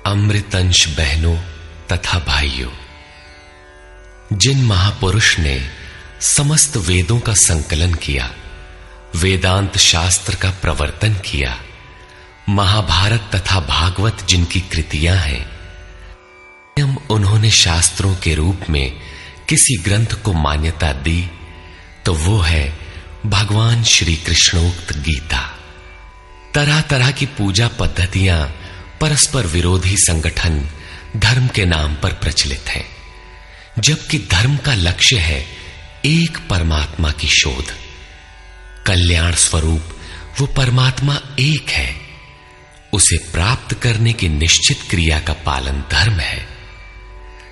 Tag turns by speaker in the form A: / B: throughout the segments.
A: अमृतंश बहनों तथा भाइयों, जिन महापुरुष ने समस्त वेदों का संकलन किया, वेदांत शास्त्र का प्रवर्तन किया, महाभारत तथा भागवत जिनकी कृतियां हैं, उन्होंने शास्त्रों के रूप में किसी ग्रंथ को मान्यता दी तो वो है भगवान श्री कृष्णोक्त गीता। तरह तरह की पूजा पद्धतियां, परस्पर विरोधी संगठन धर्म के नाम पर प्रचलित हैं, जबकि धर्म का लक्ष्य है एक परमात्मा की शोध। कल्याण स्वरूप वो परमात्मा एक है, उसे प्राप्त करने की निश्चित क्रिया का पालन धर्म है।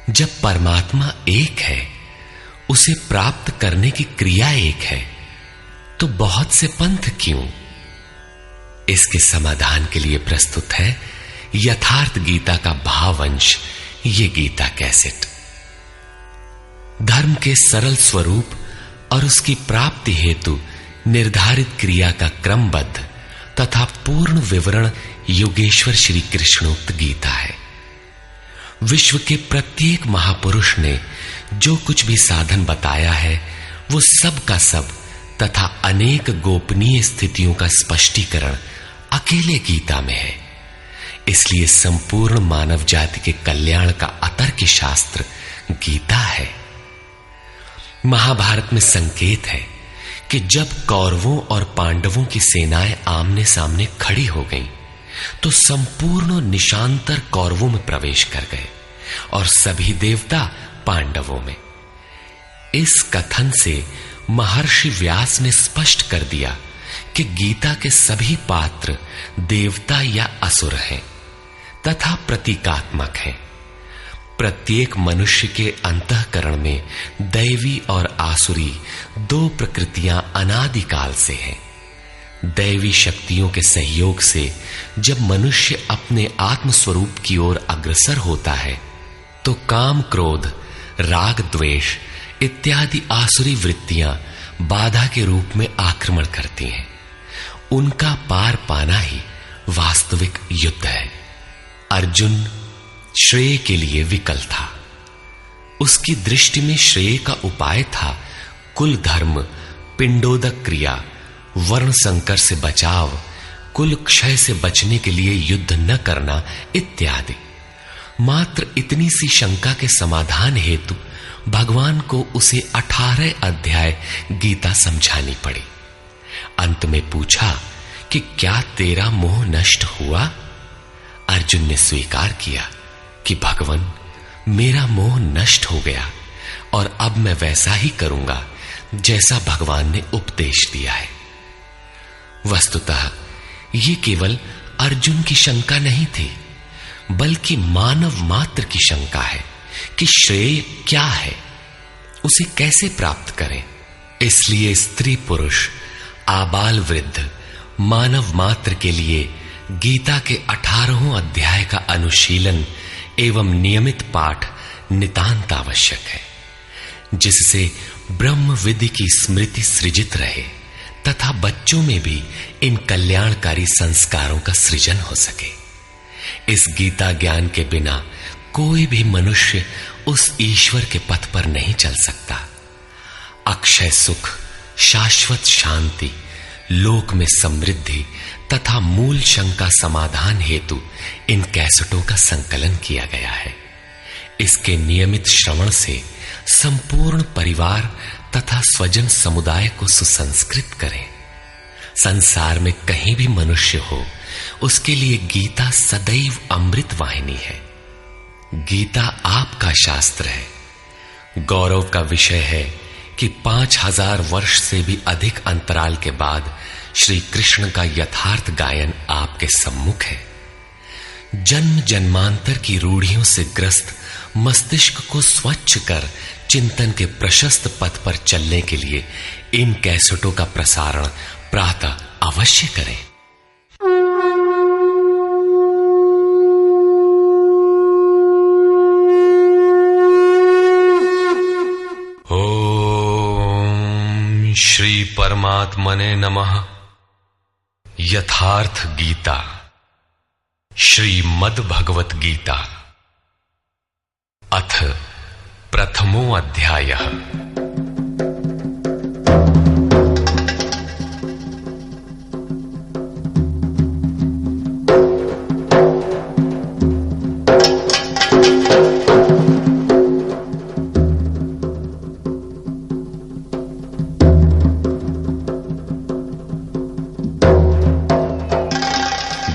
A: जब परमात्मा एक है, उसे प्राप्त करने की क्रिया एक है, तो बहुत से पंथ क्यों? इसके समाधान के लिए प्रस्तुत है यथार्थ गीता का भावांश, ये गीता कैसेट। धर्म के सरल स्वरूप और उसकी प्राप्ति हेतु निर्धारित क्रिया का क्रमबद्ध तथा पूर्ण विवरण योगेश्वर श्री कृष्णोक्त गीता है। विश्व के प्रत्येक महापुरुष ने जो कुछ भी साधन बताया है, वो सब का सब तथा अनेक गोपनीय स्थितियों का स्पष्टीकरण अकेले गीता में है। इसलिए संपूर्ण मानव जाति के कल्याण का अतर्क शास्त्र गीता है। महाभारत में संकेत है कि जब कौरवों और पांडवों की सेनाएं आमने सामने खड़ी हो गईं, तो संपूर्ण निशांतर कौरवों में प्रवेश कर गए और सभी देवता पांडवों में। इस कथन से महर्षि व्यास ने स्पष्ट कर दिया कि गीता के सभी पात्र देवता या असुर हैं तथा प्रतीकात्मक हैं। प्रत्येक मनुष्य के अंतःकरण में दैवी और आसुरी दो प्रकृतियां अनादिकाल से हैं। दैवी शक्तियों के सहयोग से जब मनुष्य अपने आत्म स्वरूप की ओर अग्रसर होता है, तो काम, क्रोध, राग, द्वेष इत्यादि आसुरी वृत्तियां बाधा के रूप में आक्रमण करती हैं। उनका पार पाना ही वास्तविक युद्ध है। अर्जुन श्रेय के लिए विकल था। उसकी दृष्टि में श्रेय का उपाय था कुल धर्म, पिंडोदक क्रिया, वर्ण संकर से बचाव, कुल क्षय से बचने के लिए युद्ध न करना इत्यादि। मात्र इतनी सी शंका के समाधान हेतु भगवान को उसे 18 अध्याय गीता समझानी पड़ी। अंत में पूछा कि क्या तेरा मोह नष्ट हुआ? अर्जुन ने स्वीकार किया कि भगवान, मेरा मोह नष्ट हो गया और अब मैं वैसा ही करूंगा जैसा भगवान ने उपदेश दिया है। वस्तुतः ये केवल अर्जुन की शंका नहीं थी, बल्कि मानव मात्र की शंका है कि श्रेय क्या है, उसे कैसे प्राप्त करें। इसलिए स्त्री पुरुष, आबाल वृद्ध, मानव मात्र के लिए गीता के 18 अध्याय का अनुशीलन एवं नियमित पाठ नितांत आवश्यक है, जिससे ब्रह्म विधि की स्मृति सृजित रहे तथा बच्चों में भी इन कल्याणकारी संस्कारों का सृजन हो सके। इस गीता ज्ञान के बिना कोई भी मनुष्य उस ईश्वर के पथ पर नहीं चल सकता। अक्षय सुख, शाश्वत शांति, लोक में समृद्धि तथा मूल शंका समाधान हेतु इन कैसेटों का संकलन किया गया है। इसके नियमित श्रवण से संपूर्ण परिवार तथा स्वजन समुदाय को सुसंस्कृत करें। संसार में कहीं भी मनुष्य हो, उसके लिए गीता सदैव अमृत वाहिनी है। गीता आपका शास्त्र है। गौरव का विषय है कि 5000 वर्ष से भी अधिक अंतराल के बाद श्री कृष्ण का यथार्थ गायन आपके सम्मुख है। जन्म जन्मांतर की रूढ़ियों से ग्रस्त मस्तिष्क को स्वच्छ कर चिंतन के प्रशस्त पथ पर चलने के लिए इन कैसेटों का प्रसारण प्रातः अवश्य करें। ओम श्री परमात्मने नमः। यथार्थ गीता श्रीमद् भगवत गीता अथ प्रथमो अध्यायः।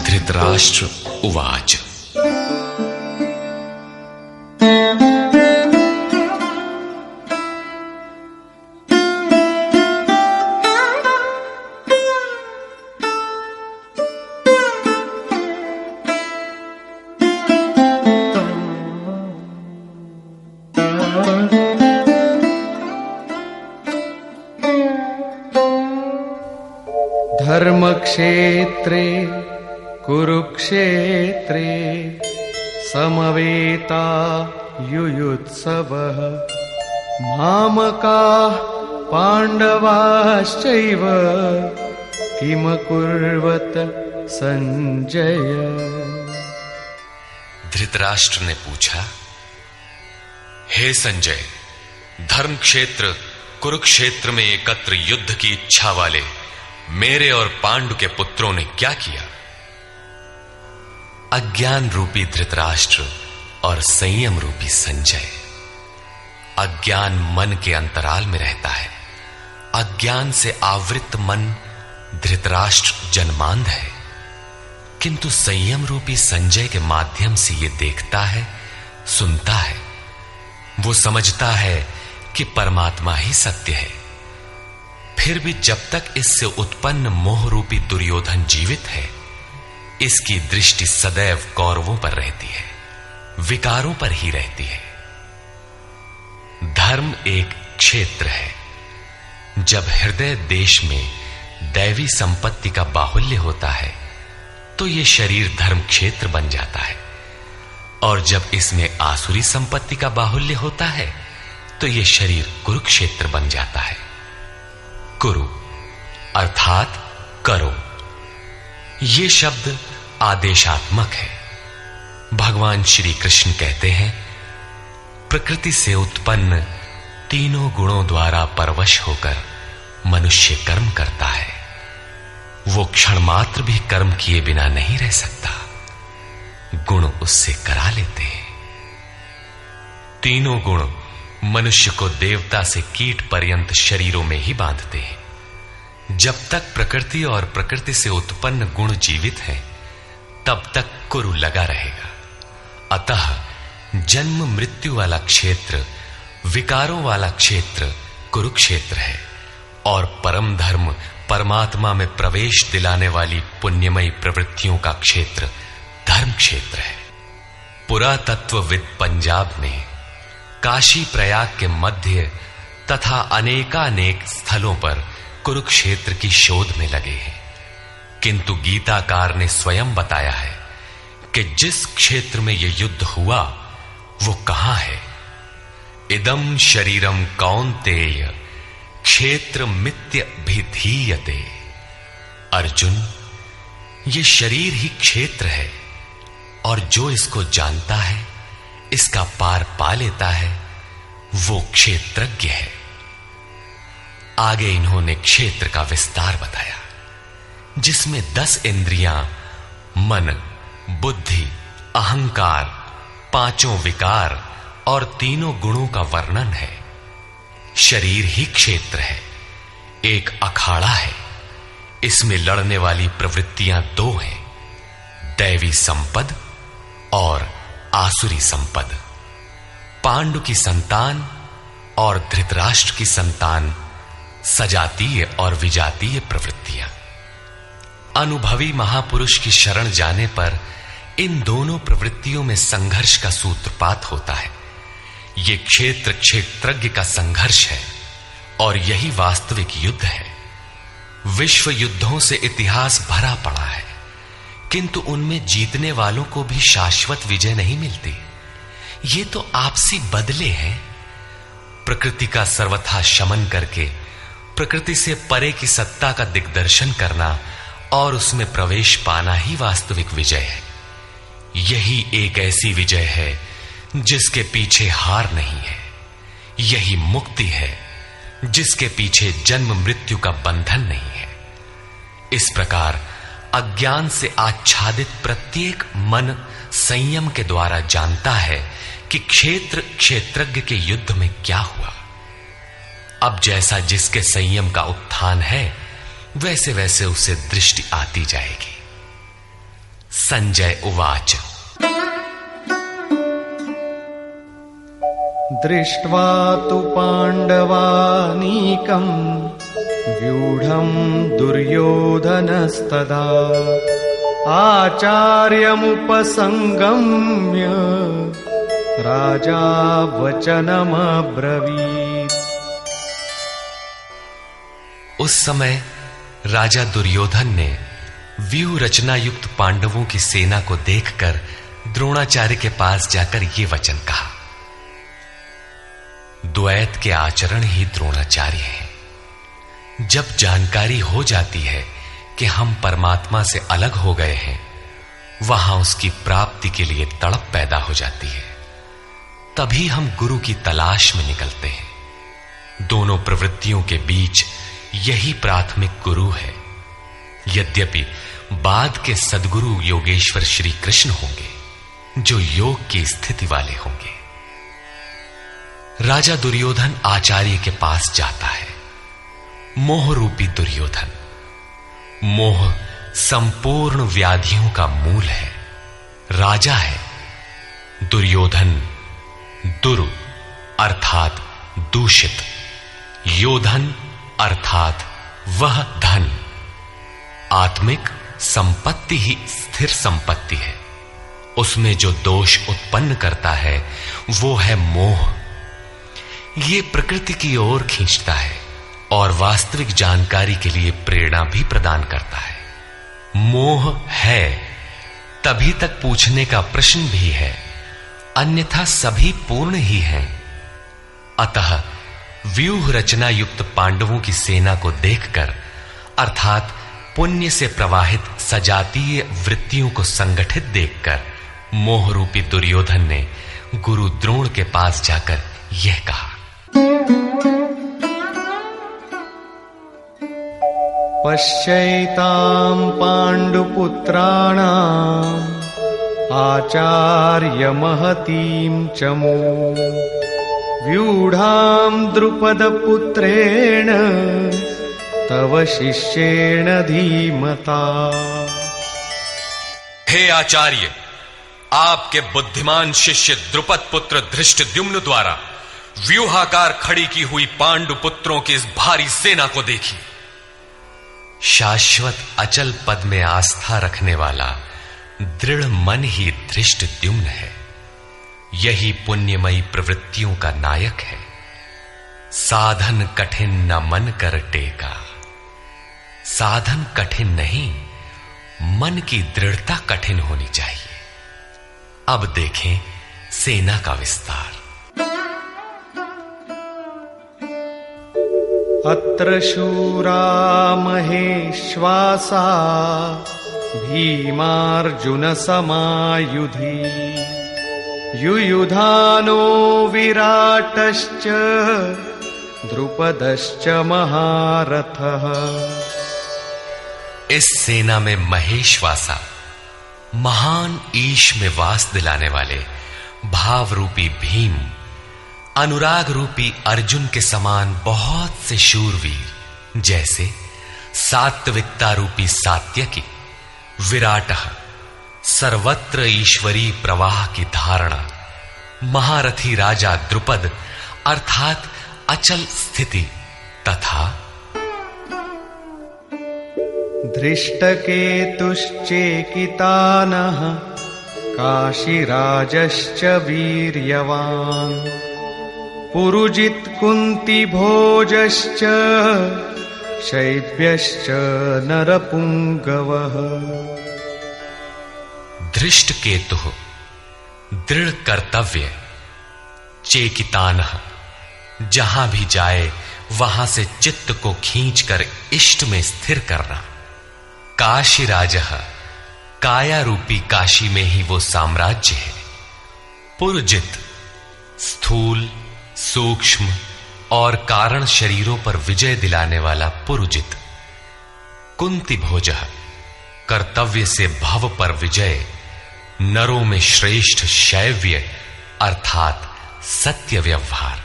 A: धृतराष्ट्र उवाच।
B: धर्मक्षेत्रे कुरुक्षेत्रे समवेता युयुत्सवः मामकाः पाण्डवाश्चैव किमकुर्वत संजय।
A: धृतराष्ट्र ने पूछा, हे संजय, धर्म क्षेत्र कुरुक्षेत्र में एकत्र युद्ध की इच्छा वाले मेरे और पांडु के पुत्रों ने क्या किया? अज्ञान रूपी धृतराष्ट्र और संयम रूपी संजय। अज्ञान मन के अंतराल में रहता है। अज्ञान से आवृत मन धृतराष्ट्र जन्मांध है, किंतु संयम रूपी संजय के माध्यम से यह देखता है, सुनता है। वो समझता है कि परमात्मा ही सत्य है। फिर भी जब तक इससे उत्पन्न मोह रूपी दुर्योधन जीवित है, इसकी दृष्टि सदैव कौरवों पर रहती है, विकारों पर ही रहती है। धर्म एक क्षेत्र है। जब हृदय देश में दैवी संपत्ति का बाहुल्य होता है तो यह शरीर धर्म क्षेत्र बन जाता है, और जब इसमें आसुरी संपत्ति का बाहुल्य होता है तो यह शरीर कुरुक्षेत्र बन जाता है। कुरु अर्थात करो। ये शब्द आदेशात्मक है। भगवान श्री कृष्ण कहते हैं, प्रकृति से उत्पन्न तीनों गुणों द्वारा परवश होकर मनुष्य कर्म करता है। वो क्षण मात्र भी कर्म किए बिना नहीं रह सकता, गुण उससे करा लेते हैं। तीनों गुण मनुष्य को देवता से कीट पर्यंत शरीरों में ही बांधते हैं। जब तक प्रकृति और प्रकृति से उत्पन्न गुण जीवित हैं, तब तक कुरु लगा रहेगा। अतः जन्म मृत्यु वाला क्षेत्र, विकारों वाला क्षेत्र कुरुक्षेत्र है, और परम धर्म परमात्मा में प्रवेश दिलाने वाली पुण्यमयी प्रवृत्तियों का क्षेत्र धर्म क्षेत्र है। पुरातत्वविद पंजाब में काशी प्रयाग के मध्य तथा अनेकानेक स्थलों पर कुरुक्षेत्र की शोध में लगे हैं, किंतु गीताकार ने स्वयं बताया है कि जिस क्षेत्र में यह युद्ध हुआ वो कहां है। इदम शरीरम कौन्तेय क्षेत्र मित्य भिधीयते। अर्जुन, ये शरीर ही क्षेत्र है, और जो इसको जानता है, इसका पार पा लेता है, वो क्षेत्रज्ञ है। आगे इन्होंने क्षेत्र का विस्तार बताया, जिसमें 10 इंद्रियां, मन, बुद्धि, अहंकार, 5 विकार और 3 गुणों का वर्णन है। शरीर ही क्षेत्र है, एक अखाड़ा है। इसमें लड़ने वाली प्रवृत्तियां 2 हैं, दैवी संपद और आसुरी संपद। पांडु की संतान और धृतराष्ट्र की संतान सजातीय और विजातीय प्रवृत्तियां। अनुभवी महापुरुष की शरण जाने पर इन दोनों प्रवृत्तियों में संघर्ष का सूत्रपात होता है। यह क्षेत्र क्षेत्रज्ञ का संघर्ष है, और यही वास्तविक युद्ध है। विश्व युद्धों से इतिहास भरा पड़ा है, किंतु उनमें जीतने वालों को भी शाश्वत विजय नहीं मिलती। ये तो आपसी बदले हैं। प्रकृति का सर्वथा शमन करके प्रकृति से परे की सत्ता का दिग्दर्शन करना और उसमें प्रवेश पाना ही वास्तविक विजय है। यही एक ऐसी विजय है जिसके पीछे हार नहीं है। यही मुक्ति है जिसके पीछे जन्म मृत्यु का बंधन नहीं है। इस प्रकार अज्ञान से आच्छादित प्रत्येक मन संयम के द्वारा जानता है कि क्षेत्र क्षेत्रज्ञ के युद्ध में क्या हुआ। अब जैसा जिसके संयम का उत्थान है, वैसे वैसे उसे दृष्टि आती जाएगी। संजय उवाच।
B: दृष्ट्वा तु पाण्डवानीकं व्यूढं दुर्योधनस्तदा आचार्यमुपसंगम्य राजा वचनमब्रवीत्।
A: उस समय राजा दुर्योधन ने व्यूह रचना युक्त पांडवों की सेना को देखकर द्रोणाचार्य के पास जाकर ये वचन कहा। द्वैत के आचरण ही द्रोणाचार्य हैं। जब जानकारी हो जाती है कि हम परमात्मा से अलग हो गए हैं, वहां उसकी प्राप्ति के लिए तड़प पैदा हो जाती है। तभी हम गुरु की तलाश में निकलते हैं। दोनों प्रवृत्तियों के बीच यही प्राथमिक गुरु है। यद्यपि बाद के सद्गुरु योगेश्वर श्री कृष्ण होंगे, जो योग की स्थिति वाले होंगे। राजा दुर्योधन आचार्य के पास जाता है। मोह रूपी दुर्योधन। मोह संपूर्ण व्याधियों का मूल है। राजा है। दुर्योधन दुरु अर्थात दूषित, योधन अर्थात वह धन। आत्मिक संपत्ति ही स्थिर संपत्ति है। उसमें जो दोष उत्पन्न करता है वो है मोह। ये प्रकृति की ओर खींचता है और वास्तविक जानकारी के लिए प्रेरणा भी प्रदान करता है। मोह है तभी तक पूछने का प्रश्न भी है, अन्यथा सभी पूर्ण ही हैं। अतः व्यूह रचना युक्त पांडवों की सेना को देखकर, अर्थात पुण्य से प्रवाहित सजातीय वृत्तियों को संगठित देखकर, मोह रूपी दुर्योधन ने गुरु द्रोण के पास जाकर यह कहा।
B: पश्यैतां पाण्डुपुत्राणाम् आचार्य महतीं चमू व्यूढां द्रुपदपुत्रेण तव शिष्येण धीमता।
A: हे आचार्य, आपके बुद्धिमान शिष्य द्रुपद पुत्र धृष्टद्युम्न द्वारा व्यूहाकार खड़ी की हुई पांडु पुत्रों की इस भारी सेना को देखिए। शाश्वत अचल पद में आस्था रखने वाला दृढ़ मन ही धृष्टद्युम्न है। यही पुण्यमयी प्रवृत्तियों का नायक है। साधन कठिन न मन कर टेका। साधन कठिन नहीं, मन की दृढ़ता कठिन होनी चाहिए। अब देखें सेना का विस्तार।
B: अत्र शूरा महेश्वासा भीमार्जुन समायुधि युयुधानो विराटश्च द्रुपदश्च महारथः।
A: इस सेना में महेश्वासा, महान ईश में वास दिलाने वाले भाव रूपी भीम, अनुराग रूपी अर्जुन के समान बहुत से शूरवीर, जैसे सात्विकता रूपी सात्यकी, विराटः सर्वत्र ईश्वरी प्रवाह की धारणा, महारथी राजा द्रुपद अर्थात अचल स्थिति, तथा
B: धृष्टकेतुश्चेकितानः काशीराजश्च वीर्यवान् पुरुजित् कुन्तिभोजश्च शैब्यश्च नरपुंगवः।
A: धृष्टकेतुः दृढ़ कर्तव्य, चेकितानः जहां भी जाए वहां से चित्त को खींचकर इष्ट में स्थिर करना, काशीराजः काया रूपी काशी में ही वो साम्राज्य है। पुरजित स्थूल, सूक्ष्म और कारण शरीरों पर विजय दिलाने वाला पुरुजित। कुंती भोजः कर्तव्य से भव पर विजय, नरों में श्रेष्ठ शैव्य अर्थात सत्य व्यवहार।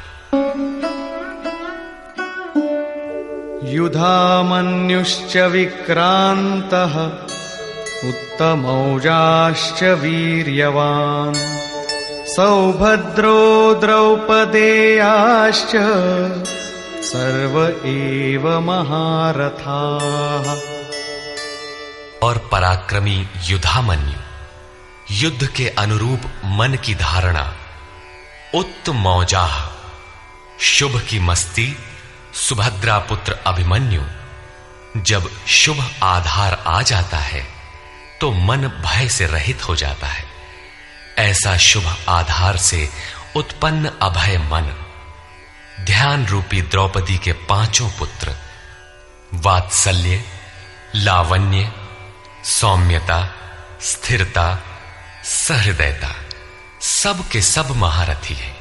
B: युधामन्युश्च विक्रान्तः उत्तमौजाश्च वीर्यवान् सौभद्रो द्रौपदेयाश्च सर्व एव महारथाः।
A: और पराक्रमी युधामन्यु, युद्ध के अनुरूप मन की धारणा, उत्तमौजाः शुभ की मस्ती, सुभद्रा पुत्र अभिमन्यु। जब शुभ आधार आ जाता है तो मन भय से रहित हो जाता है। ऐसा शुभ आधार से उत्पन्न अभय मन, ध्यान रूपी द्रौपदी के पांचों पुत्र वात्सल्य, लावण्य, सौम्यता, स्थिरता, सहृदयता, सब के सब महारथी हैं।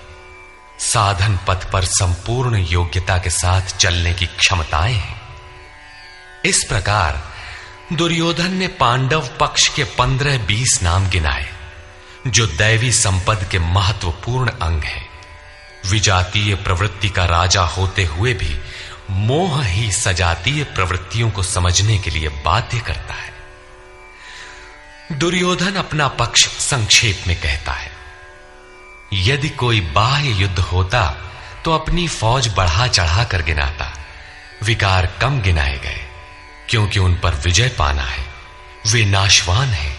A: साधन पथ पर संपूर्ण योग्यता के साथ चलने की क्षमताएं हैं। इस प्रकार दुर्योधन ने पांडव पक्ष के 15-20 नाम गिनाए जो दैवी संपद के महत्वपूर्ण अंग हैं। विजातीय प्रवृत्ति का राजा होते हुए भी मोह ही सजातीय प्रवृत्तियों को समझने के लिए बाध्य करता है। दुर्योधन अपना पक्ष संक्षेप में कहता है, यदि कोई बाह्य युद्ध होता तो अपनी फौज बढ़ा चढ़ा कर गिनाता, विकार कम गिनाए गए क्योंकि उन पर विजय पाना है, वे नाशवान हैं।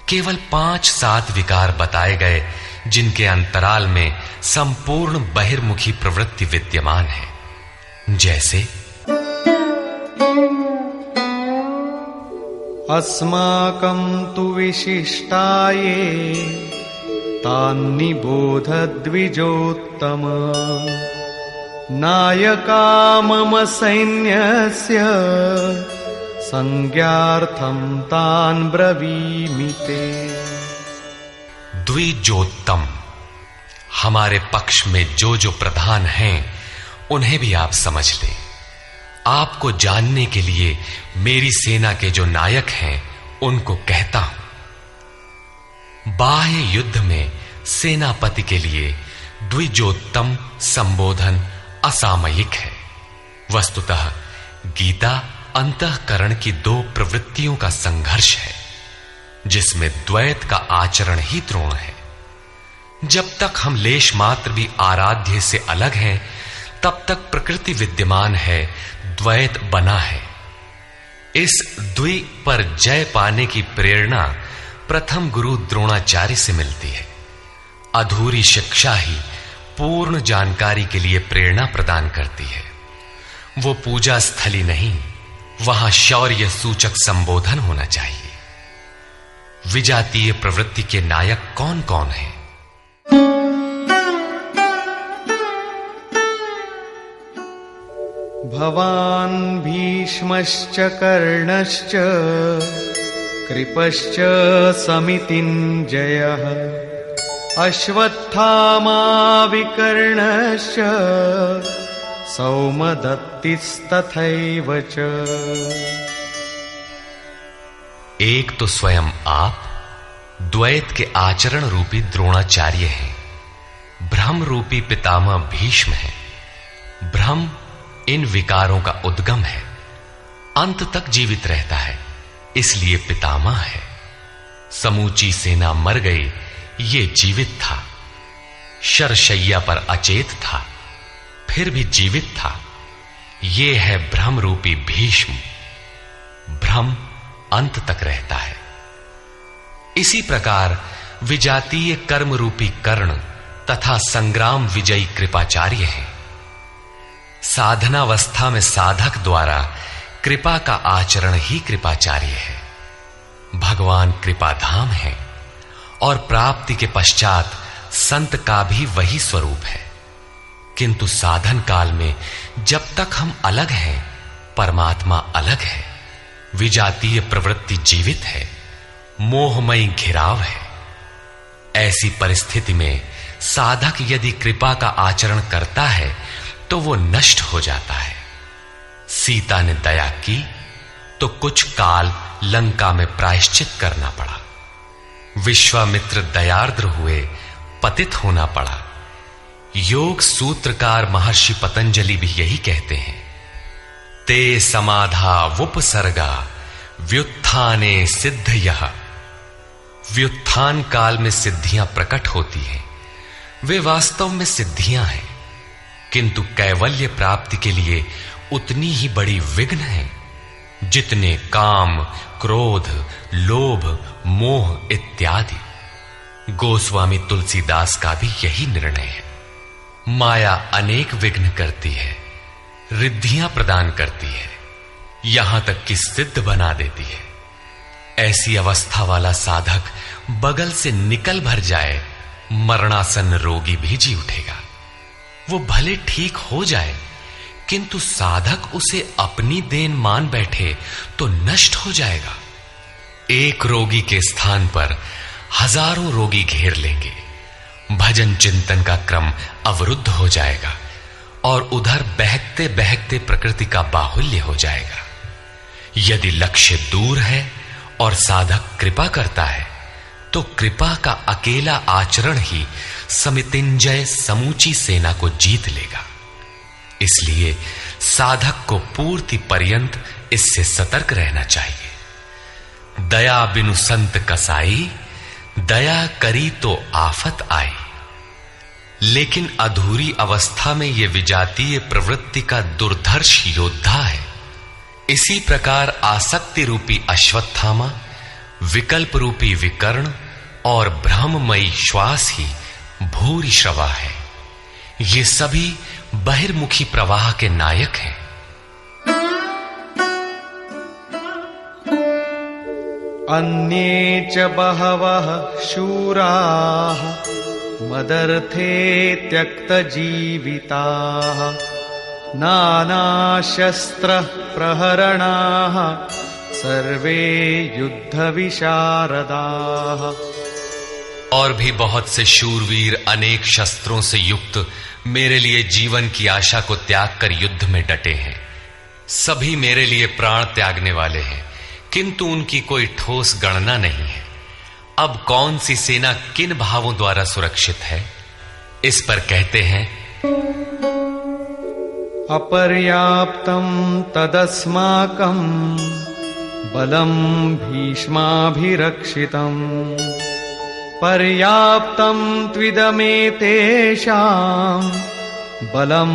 A: केवल 5-7 विकार बताए गए जिनके अंतराल में संपूर्ण बहिर्मुखी प्रवृत्ति विद्यमान है, जैसे
B: अस्माकं तु विशिष्टाये तान्निबोध द्विजोत्तम नायका मम सैन्यस्य संज्ञार्थं तान् ब्रवीमि ते।
A: द्विजोत्तम, हमारे पक्ष में जो जो प्रधान हैं उन्हें भी आप समझ लें। आपको जानने के लिए मेरी सेना के जो नायक हैं उनको कहता हूं। बाह्य युद्ध में सेनापति के लिए द्विजोत्तम संबोधन असामयिक है। वस्तुतः गीता अंतःकरण की 2 प्रवृत्तियों का संघर्ष है जिसमें द्वैत का आचरण ही द्रोण है। जब तक हम लेश मात्र भी आराध्य से अलग हैं तब तक प्रकृति विद्यमान है, द्वैत बना है। इस द्वि पर जय पाने की प्रेरणा प्रथम गुरु द्रोणाचार्य से मिलती है। अधूरी शिक्षा ही पूर्ण जानकारी के लिए प्रेरणा प्रदान करती है। वो पूजा स्थली नहीं, वहां शौर्य सूचक संबोधन होना चाहिए। विजातीय प्रवृत्ति के नायक कौन कौन हैं?
B: भवान् भीष्मश्च कर्णश्च कृपश्च समितिञ्जयः अश्वत्थामा विकर्णश्च सौमदत्तिस्तथैव च।
A: एक तो स्वयं आप द्वैत के आचरण रूपी द्रोणाचार्य हैं। भ्रम रूपी पितामह भीष्म है। भ्रम इन विकारों का उद्गम है, अंत तक जीवित रहता है, इसलिए पितामह है। समूची सेना मर गई, ये जीवित था। शरशैया पर अचेत था, फिर भी जीवित था। ये है भ्रम रूपी भीष्म। भ्रम अंत तक रहता है। इसी प्रकार विजातीय कर्म रूपी कर्ण तथा संग्राम विजयी कृपाचार्य हैं। साधनावस्था में साधक द्वारा कृपा का आचरण ही कृपाचार्य है। भगवान कृपाधाम है और प्राप्ति के पश्चात संत का भी वही स्वरूप है। किंतु साधन काल में जब तक हम अलग हैं, परमात्मा अलग है। विजातीय प्रवृत्ति जीवित है मोहमयी घिराव है। ऐसी परिस्थिति में साधक यदि कृपा का आचरण करता है तो वो नष्ट हो जाता है। सीता ने दया की तो कुछ काल लंका में प्रायश्चित करना पड़ा। विश्वामित्र दयार्द्र हुए, पतित होना पड़ा। योग सूत्रकार महर्षि पतंजलि भी यही कहते हैं, ते समाधा वुपसर्गा व्युत्थाने सिद्धयः। व्युत्थान काल में सिद्धियां प्रकट होती हैं, वे वास्तव में सिद्धियां हैं, किंतु कैवल्य प्राप्ति के लिए उतनी ही बड़ी विघ्न है जितने काम, क्रोध, लोभ, मोह इत्यादि। गोस्वामी तुलसीदास का भी यही निर्णय है। माया अनेक विघ्न करती है, रिद्धियां प्रदान करती है, यहां तक कि सिद्ध बना देती है। ऐसी अवस्था वाला साधक बगल से निकल भर जाए, मरणासन रोगी भी जी उठेगा। वो भले ठीक हो जाए, किंतु साधक उसे अपनी देन मान बैठे तो नष्ट हो जाएगा। एक रोगी के स्थान पर हजारों रोगी घेर लेंगे, भजन चिंतन का क्रम अवरुद्ध हो जाएगा और उधर बहकते बहकते प्रकृति का बाहुल्य हो जाएगा। यदि लक्ष्य दूर है और साधक कृपा करता है तो कृपा का अकेला आचरण ही समितिंजय समूची सेना को जीत लेगा। इसलिए साधक को पूर्ति पर्यंत इससे सतर्क रहना चाहिए। दया बिनु संत कसाई, दया करी तो आफत आई। लेकिन अधूरी अवस्था में यह विजातीय प्रवृत्ति का दुर्धर्ष योद्धा है। इसी प्रकार आसक्ति रूपी अश्वत्थामा, विकल्प रूपी विकर्ण और भ्रममयी श्वास ही भूरि श्रवा है। ये सभी बहिर्मुखी प्रवाह के नायक हैं।
B: अन्ये च बहवः शूराः मदर्थे त्यक्तजीविताः नानाशस्त्र प्रहरणाः सर्वे युद्धविशारदाः।
A: और भी बहुत से शूरवीर अनेक शस्त्रों से युक्त मेरे लिए जीवन की आशा को त्याग कर युद्ध में डटे हैं। सभी मेरे लिए प्राण त्यागने वाले हैं, किंतु उनकी कोई ठोस गणना नहीं है। अब कौन सी सेना किन भावों द्वारा सुरक्षित है? इस पर कहते हैं,
B: अपर्याप्तं तदस्माकं बलं भीष्माभिरक्षितम् पर्याप्तं त्विदमेतेषां बलं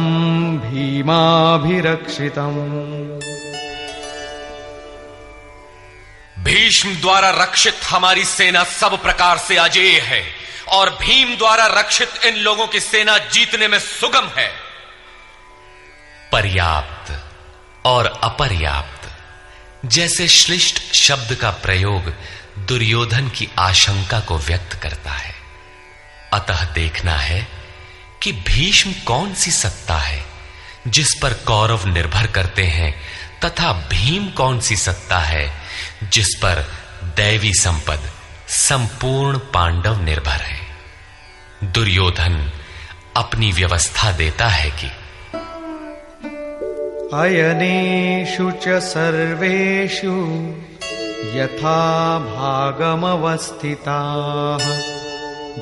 B: भीमाभिरक्षितम्।
A: भीष्म द्वारा रक्षित हमारी सेना सब प्रकार से अजेय है और भीम द्वारा रक्षित इन लोगों की सेना जीतने में सुगम है। पर्याप्त और अपर्याप्त जैसे श्लिष्ट शब्द का प्रयोग दुर्योधन की आशंका को व्यक्त करता है। अतः देखना है कि भीष्म कौन सी सत्ता है जिस पर कौरव निर्भर करते हैं, तथा भीम कौन सी सत्ता है जिस पर दैवी संपद संपूर्ण पांडव निर्भर है। दुर्योधन अपनी व्यवस्था देता है कि
B: अयनेषु च सर्वेषु यथा भागमवस्थिताः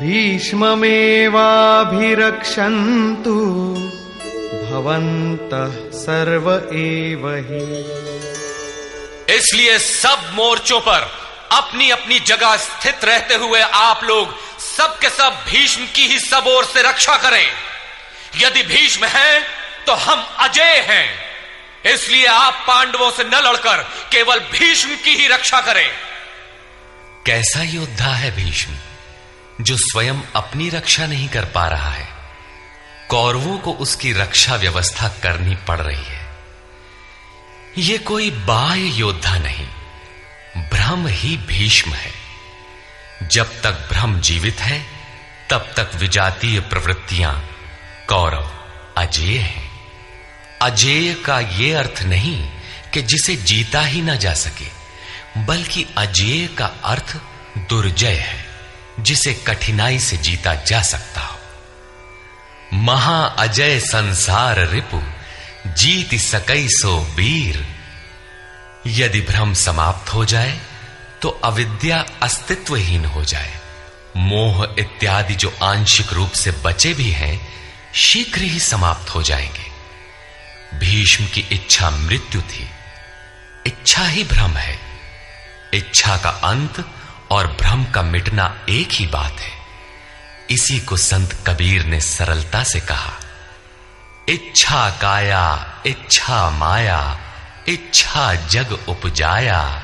B: भीष्ममेवाभिरक्षन्तु भवन्तः सर्व एव हि।
A: इसलिए सब मोर्चों पर अपनी अपनी जगह स्थित रहते हुए आप लोग सब के सब भीष्म की ही सब ओर से रक्षा करें। यदि भीष्म है तो हम अजेय हैं, इसलिए आप पांडवों से न लड़कर केवल भीष्म की ही रक्षा करें। कैसा योद्धा है भीष्म, जो स्वयं अपनी रक्षा नहीं कर पा रहा है, कौरवों को उसकी रक्षा व्यवस्था करनी पड़ रही है। यह कोई बाह्य योद्धा नहीं, ब्रह्म ही भीष्म है। जब तक ब्रह्म जीवित है तब तक विजातीय प्रवृत्तियां कौरव अजेय हैं। अजेय का यह अर्थ नहीं कि जिसे जीता ही ना जा सके, बल्कि अजेय का अर्थ दुर्जय है, जिसे कठिनाई से जीता जा सकता हो। महा अजय संसार रिपु, जीत सकई सो वीर। यदि भ्रम समाप्त हो जाए तो अविद्या अस्तित्वहीन हो जाए। मोह इत्यादि जो आंशिक रूप से बचे भी हैं, शीघ्र ही समाप्त हो जाएंगे। भीष्म की इच्छा मृत्यु थी। इच्छा ही भ्रम है। इच्छा का अंत और भ्रम का मिटना एक ही बात है। इसी को संत कबीर ने सरलता से कहा, इच्छा काया इच्छा माया, इच्छा जग उपजाया।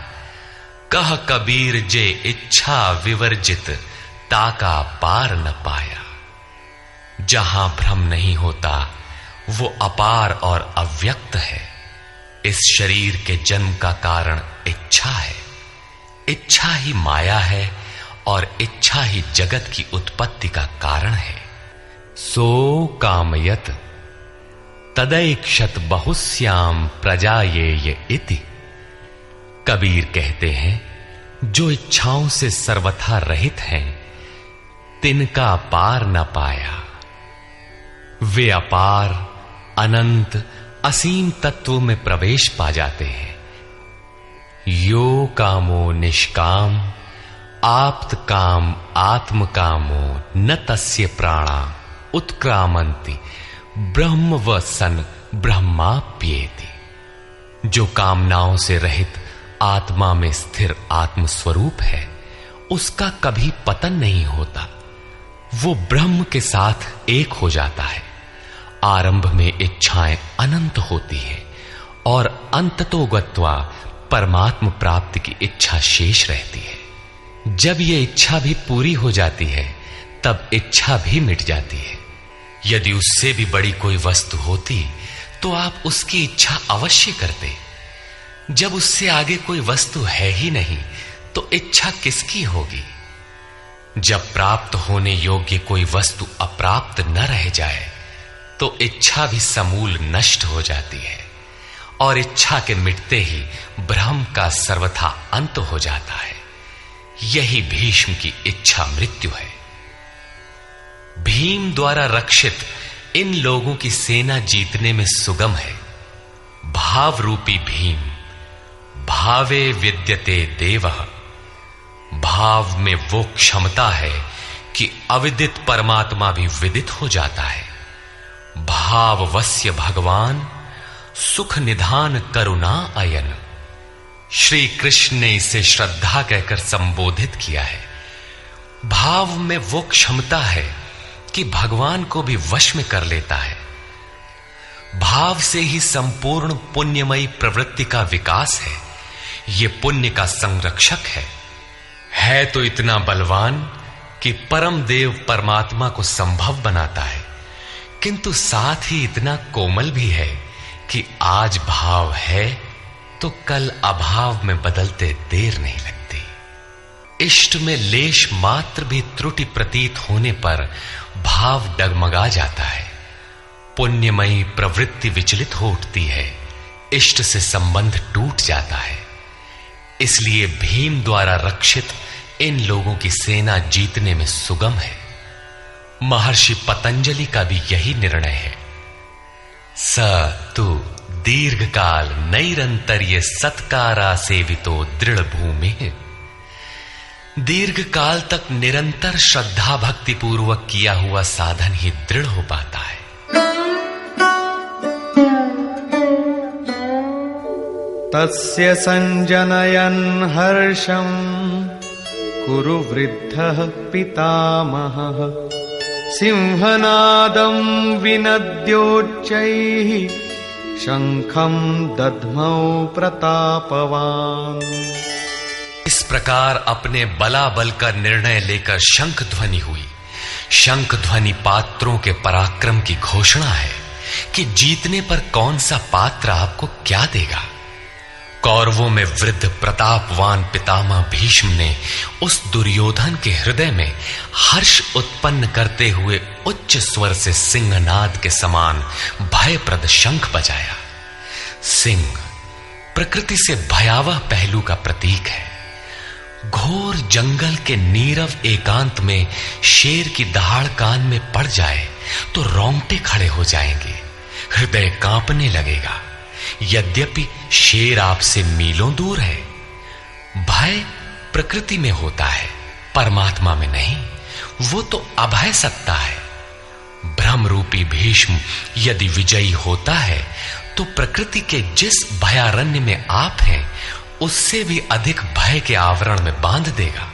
A: कह कबीर जे इच्छा विवर्जित, ताका पार न पाया। जहां भ्रम नहीं होता वो अपार और अव्यक्त है। इस शरीर के जन्म का कारण इच्छा है। इच्छा ही माया है और इच्छा ही जगत की उत्पत्ति का कारण है। सो कामयत तदैक्षत बहुश्याम प्रजायेय इति। कबीर कहते हैं, जो इच्छाओं से सर्वथा रहित हैं, तिनका पार न पाया। वे अपार अनंत असीम तत्व में प्रवेश पा जाते हैं। यो कामो निष्काम आप्त काम आत्म कामो न तस्य प्राणा उत्क्रामंति ब्रह्म व सन ब्रह्माप्येति। जो कामनाओं से रहित आत्मा में स्थिर आत्म स्वरूप है, उसका कभी पतन नहीं होता। वो ब्रह्म के साथ एक हो जाता है। आरंभ में इच्छाएं अनंत होती हैं और अंततो गत्वा परमात्म प्राप्ति की इच्छा शेष रहती है। जब ये इच्छा भी पूरी हो जाती है, तब इच्छा भी मिट जाती है। यदि उससे भी बड़ी कोई वस्तु होती तो आप उसकी इच्छा अवश्य करते। जब उससे आगे कोई वस्तु है ही नहीं, तो इच्छा किसकी होगी? जब प्राप्त होने योग्य कोई वस्तु अप्राप्त न रह जाए, तो इच्छा भी समूल नष्ट हो जाती है और इच्छा के मिटते ही भ्रम का सर्वथा अंत हो जाता है। यही भीष्म की इच्छा मृत्यु है। भीम द्वारा रक्षित इन लोगों की सेना जीतने में सुगम है। भाव रूपी भीम, भावे विद्यते देवः। भाव में वो क्षमता है कि अविदित परमात्मा भी विदित हो जाता है। भाववस्य भगवान सुख निधान करुणा अयन। श्री कृष्ण ने इसे श्रद्धा कहकर संबोधित किया है। भाव में वो क्षमता है कि भगवान को भी वश में कर लेता है। भाव से ही संपूर्ण पुण्यमयी प्रवृत्ति का विकास है। ये पुण्य का संरक्षक है तो इतना बलवान कि परम देव परमात्मा को संभव बनाता है, किंतु साथ ही इतना कोमल भी है कि आज भाव है तो कल अभाव में बदलते देर नहीं लगती। इष्ट में लेश मात्र भी त्रुटि प्रतीत होने पर भाव डगमगा जाता है। पुण्यमयी प्रवृत्ति विचलित हो उठती है। इष्ट से संबंध टूट जाता है। इसलिए भीम द्वारा रक्षित इन लोगों की सेना जीतने में सुगम है। महर्षि पतंजलि का भी यही निर्णय है। स तु दीर्घकाल नैरंतर्य सत्कारा सेवितो दृढ़ भूमि। दीर्घकाल तक निरंतर श्रद्धा भक्ति पूर्वक किया हुआ साधन ही दृढ़ हो पाता है।
B: तस्य संजनयन् हर्षं कुरु वृद्धः पितामहः। सिंहनादं विनद्योच्चैः शंखं दध्मौ प्रतापवान।
A: इस प्रकार अपने बलाबल का निर्णय लेकर शंख ध्वनि हुई। शंख ध्वनि पात्रों के पराक्रम की घोषणा है कि जीतने पर कौन सा पात्र आपको क्या देगा। कौरवों में वृद्ध प्रतापवान पितामह भीष्म ने उस दुर्योधन के हृदय में हर्ष उत्पन्न करते हुए उच्च स्वर से सिंहनाद के समान भयप्रद शंख बजाया। सिंह प्रकृति से भयावह पहलू का प्रतीक है। घोर जंगल के नीरव एकांत में शेर की दहाड़ कान में पड़ जाए तो रोंगटे खड़े हो जाएंगे, हृदय कांपने लगेगा। यद्यपि शेर आपसे मीलों दूर है। भय प्रकृति में होता है, परमात्मा में नहीं। वो तो अभय सत्ता है। भ्रम रूपी भीष्म यदि विजयी होता है तो प्रकृति के जिस भयारण्य में आप हैं उससे भी अधिक भय के आवरण में बांध देगा।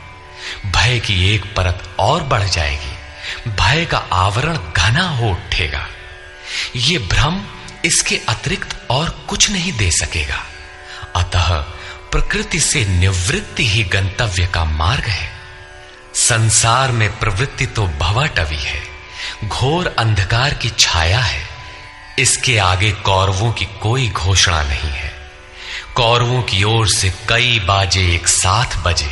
A: भय की एक परत और बढ़ जाएगी, भय का आवरण घना हो उठेगा। ये भ्रम इसके अतिरिक्त और कुछ नहीं दे सकेगा। अतः प्रकृति से निवृत्ति ही गंतव्य का मार्ग है। संसार में प्रवृत्ति तो भवाटवी है, घोर अंधकार की छाया है। इसके आगे कौरवों की कोई घोषणा नहीं है। कौरवों की ओर से कई बाजे एक साथ बजे,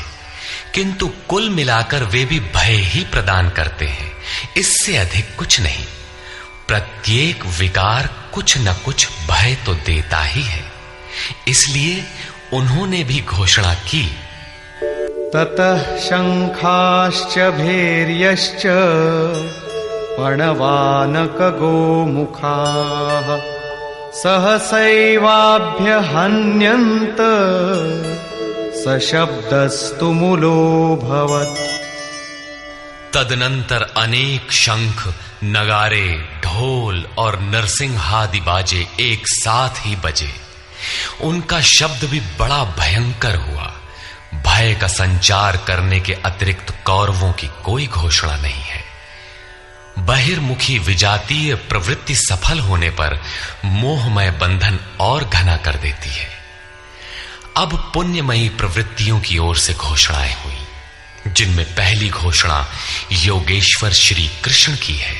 A: किंतु कुल मिलाकर वे भी भय ही प्रदान करते हैं, इससे अधिक कुछ नहीं। प्रत्येक विकार कुछ न कुछ भय तो देता ही है। इसलिए उन्होंने भी घोषणा की,
B: ततः शंखाश्च भैर्यश्च पणवानक गोमुखाः सहसैवाभ्यहन्यन्त सशब्दस्तु मूलोऽभवत्।
A: तदनंतर अनेक शंख, नगारे, ढोल और नरसिंहादि बाजे एक साथ ही बजे। उनका शब्द भी बड़ा भयंकर हुआ। भय का संचार करने के अतिरिक्त कौरवों की कोई घोषणा नहीं है। बहिर्मुखी विजातीय प्रवृत्ति सफल होने पर मोहमय बंधन और घना कर देती है। अब पुण्यमयी प्रवृत्तियों की ओर से घोषणाएं हुई, जिनमें पहली घोषणा योगेश्वर श्री कृष्ण की है।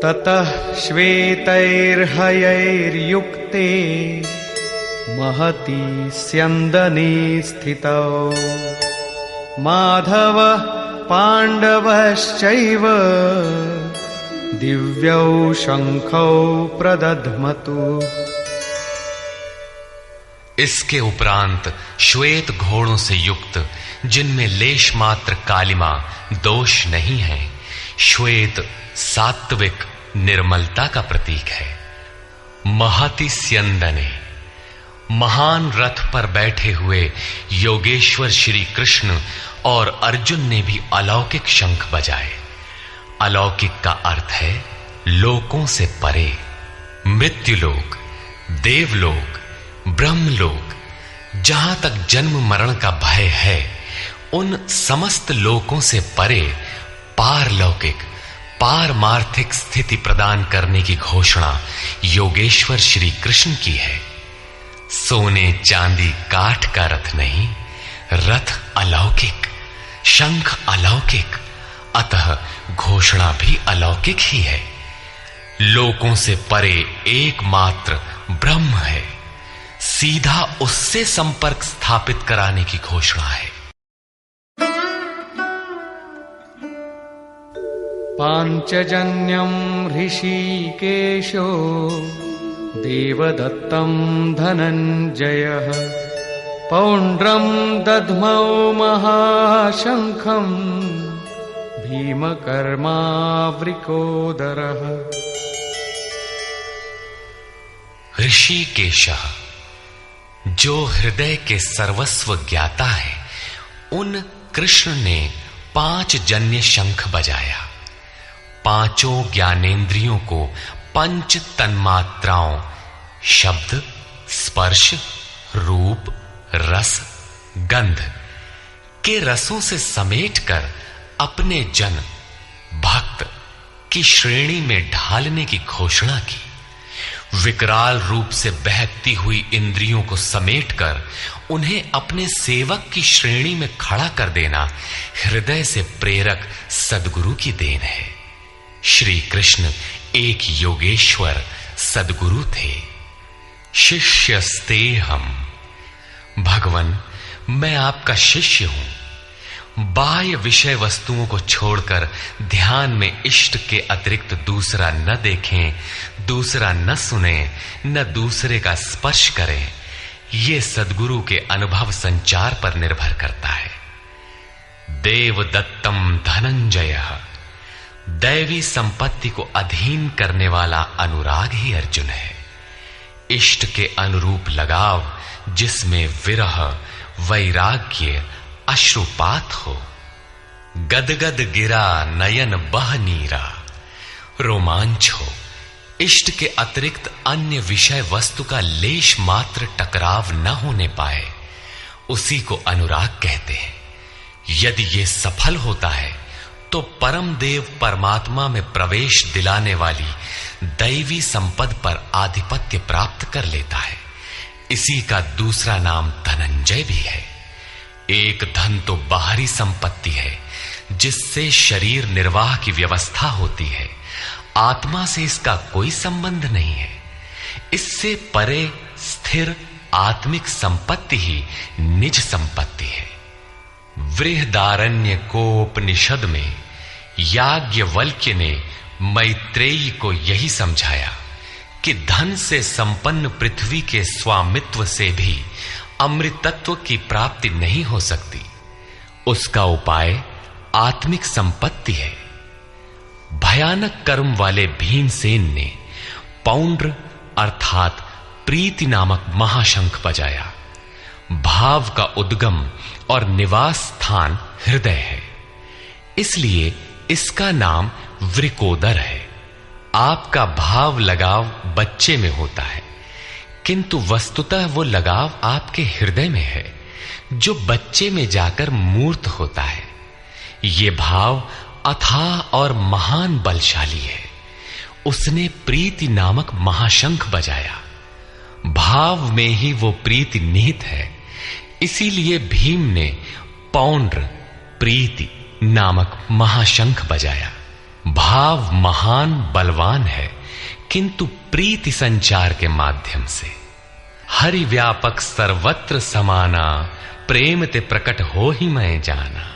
B: ततः श्वेतैर्हयैर्युक्ते महती स्यन्दने स्थितौ माधव पांडवश्चैव दिव्यौ शंखौ प्रदध्मतु।
A: इसके उपरांत श्वेत घोड़ों से युक्त, जिनमें लेश मात्र कालिमा दोष नहीं है, श्वेत सात्विक निर्मलता का प्रतीक है। महति स्यन्दने, महान रथ पर बैठे हुए योगेश्वर श्री कृष्ण और अर्जुन ने भी अलौकिक शंख बजाए। अलौकिक का अर्थ है लोकों से परे। मृत्युलोक, देवलोक, ब्रह्मलोक, जहां तक जन्म मरण का भय है, उन समस्त लोकों से परे पारलौकिक, पारमार्थिक स्थिति प्रदान करने की घोषणा योगेश्वर श्री कृष्ण की है। सोने चांदी काठ का रथ नहीं, रथ अलौकिक, शंख अलौकिक, अतः घोषणा भी अलौकिक ही है। लोकों से परे एकमात्र ब्रह्म है, सीधा उससे संपर्क स्थापित कराने की घोषणा है।
B: पांचजन्यं ऋषिकेशो देवदत्तं धनंजयः पौंड्रं दध्मौ महाशंखं भीमकर्मावृकोदरः।
A: ऋषिकेशः, जो हृदय के सर्वस्व ज्ञाता है, उन कृष्ण ने 5 जन्य शंख बजाया। पांचों ज्ञानेंद्रियों को पंच तन्मात्राओं शब्द, स्पर्श, रूप, रस, गंध के रसों से समेटकर अपने जन भक्त की श्रेणी में ढालने की घोषणा की। विकराल रूप से बहकती हुई इंद्रियों को समेटकर उन्हें अपने सेवक की श्रेणी में खड़ा कर देना हृदय से प्रेरक सद्गुरु की देन है। श्री कृष्ण एक योगेश्वर सद्गुरु थे। शिष्यस्ते हम, भगवन मैं आपका शिष्य हूं। बाह्य विषय वस्तुओं को छोड़कर ध्यान में इष्ट के अतिरिक्त दूसरा न देखें, दूसरा न सुने, न दूसरे का स्पर्श करें, ये सद्गुरु के अनुभव संचार पर निर्भर करता है। देवदत्तम धनंजय, दैवी संपत्ति को अधीन करने वाला अनुराग ही अर्जुन है। इष्ट के अनुरूप लगाव, जिसमें विरह, वैराग्य, अश्रुपात हो। गदगद गिरा नयन बह नीरा, रोमांच हो। इष्ट के अतिरिक्त अन्य विषय वस्तु का लेश मात्र टकराव न होने पाए, उसी को अनुराग कहते हैं। यदि ये सफल होता है तो परम देव परमात्मा में प्रवेश दिलाने वाली दैवी संपद पर आधिपत्य प्राप्त कर लेता है। इसी का दूसरा नाम धनंजय भी है। एक धन तो बाहरी संपत्ति है, जिससे शरीर निर्वाह की व्यवस्था होती है। आत्मा से इसका कोई संबंध नहीं है। इससे परे स्थिर आत्मिक संपत्ति ही निज संपत्ति है। बृहदारण्य कोपनिषद में याज्ञवल्क्य ने मैत्रेयी को यही समझाया कि धन से संपन्न पृथ्वी के स्वामित्व से भी अमृतत्व की प्राप्ति नहीं हो सकती। उसका उपाय आत्मिक संपत्ति है। भयानक कर्म वाले भीमसेन ने पौंड्र अर्थात प्रीति नामक महाशंख बजाया। भाव का उद्गम और निवास स्थान हृदय है, इसलिए इसका नाम वृकोदर है। आपका भाव लगाव बच्चे में होता है, किंतु वस्तुतः वो लगाव आपके हृदय में है, जो बच्चे में जाकर मूर्त होता है। ये भाव अथाह और महान बलशाली है। उसने प्रीति नामक महाशंख बजाया। भाव में ही वो प्रीति निहित है, इसीलिए भीम ने पौंड्र प्रीति नामक महाशंख बजाया। भाव महान बलवान है, किंतु प्रीति संचार के माध्यम से। हरि व्यापक सर्वत्र समाना, प्रेम ते प्रकट हो ही मैं जाना।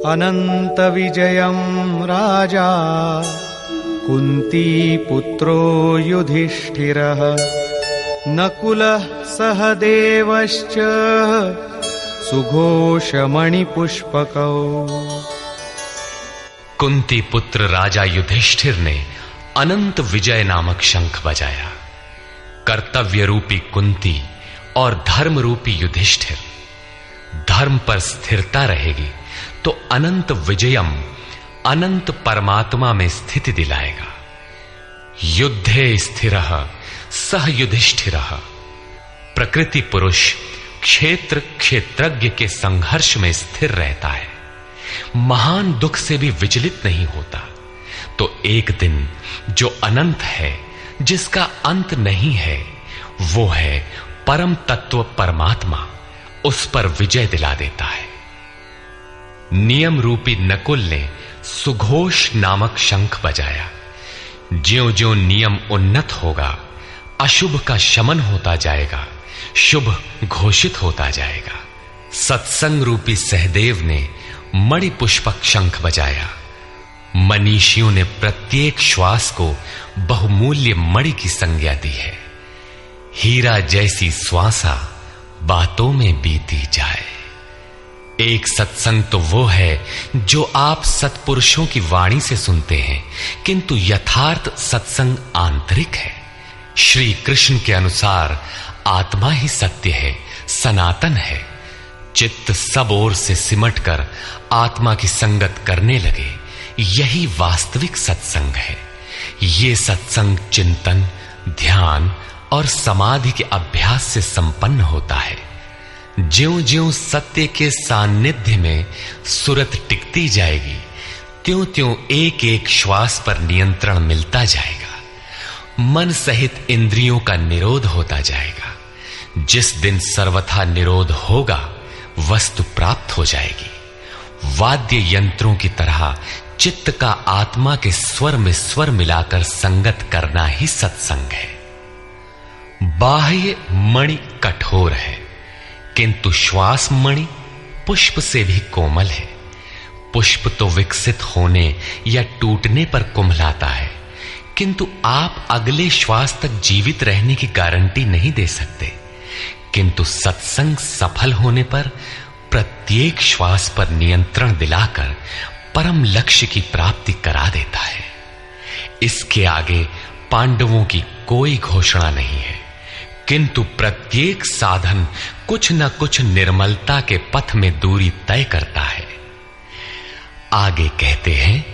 B: अनंत विजयम राजा कुंती पुत्रो युधिष्ठिरः नकुलः सहदेवश्च सुघोषमणिपुष्पकौ।
A: कुंती पुत्र राजा युधिष्ठिर ने अनंत विजय नामक शंख बजाया। कर्तव्य रूपी कुंती और धर्म रूपी युधिष्ठिर। धर्म पर स्थिरता रहेगी तो अनंत विजयम अनंत परमात्मा में स्थिति दिलाएगा। युद्धे स्थिरः सह युधिष्ठिरः। प्रकृति पुरुष क्षेत्र क्षेत्रज्ञ के संघर्ष में स्थिर रहता है, महान दुख से भी विचलित नहीं होता। तो एक दिन जो अनंत है, जिसका अंत नहीं है, वो है परम तत्व परमात्मा, उस पर विजय दिला देता है। नियम रूपी नकुल ने सुघोष नामक शंख बजाया। ज्यों ज्यों नियम उन्नत होगा, अशुभ का शमन होता जाएगा, शुभ घोषित होता जाएगा। सत्संग रूपी सहदेव ने मणिपुष्पक शंख बजाया। मनीषियों ने प्रत्येक श्वास को बहुमूल्य मणि की संज्ञा दी है। हीरा जैसी श्वासा बातों में बीती जाए। एक सत्संग तो वो है जो आप सत्पुरुषों की वाणी से सुनते हैं, किंतु यथार्थ सत्संग आंतरिक है। श्री कृष्ण के अनुसार आत्मा ही सत्य है, सनातन है। चित्त सब ओर से सिमटकर आत्मा की संगत करने लगे, यही वास्तविक सत्संग है। ये सत्संग चिंतन, ध्यान और समाधि के अभ्यास से संपन्न होता है। ज्यों ज्यों सत्य के सान्निध्य में सुरत टिकती जाएगी, त्यों त्यों एक एक श्वास पर नियंत्रण मिलता जाएगा। मन सहित इंद्रियों का निरोध होता जाएगा। जिस दिन सर्वथा निरोध होगा, वस्तु प्राप्त हो जाएगी। वाद्य यंत्रों की तरह चित्त का आत्मा के स्वर में स्वर मिलाकर संगत करना ही सत्संग है। बाह्य मणि कठोर है, किंतु श्वास मणि पुष्प से भी कोमल है। पुष्प तो विकसित होने या टूटने पर कुम्हलाता है, किंतु आप अगले श्वास तक जीवित रहने की गारंटी नहीं दे सकते। किंतु सत्संग सफल होने पर प्रत्येक श्वास पर नियंत्रण दिलाकर परम लक्ष्य की प्राप्ति करा देता है। इसके आगे पांडवों की कोई घोषणा नहीं है, किंतु प्रत्येक साधन कुछ न कुछ निर्मलता के पथ में दूरी तय करता है। आगे कहते हैं,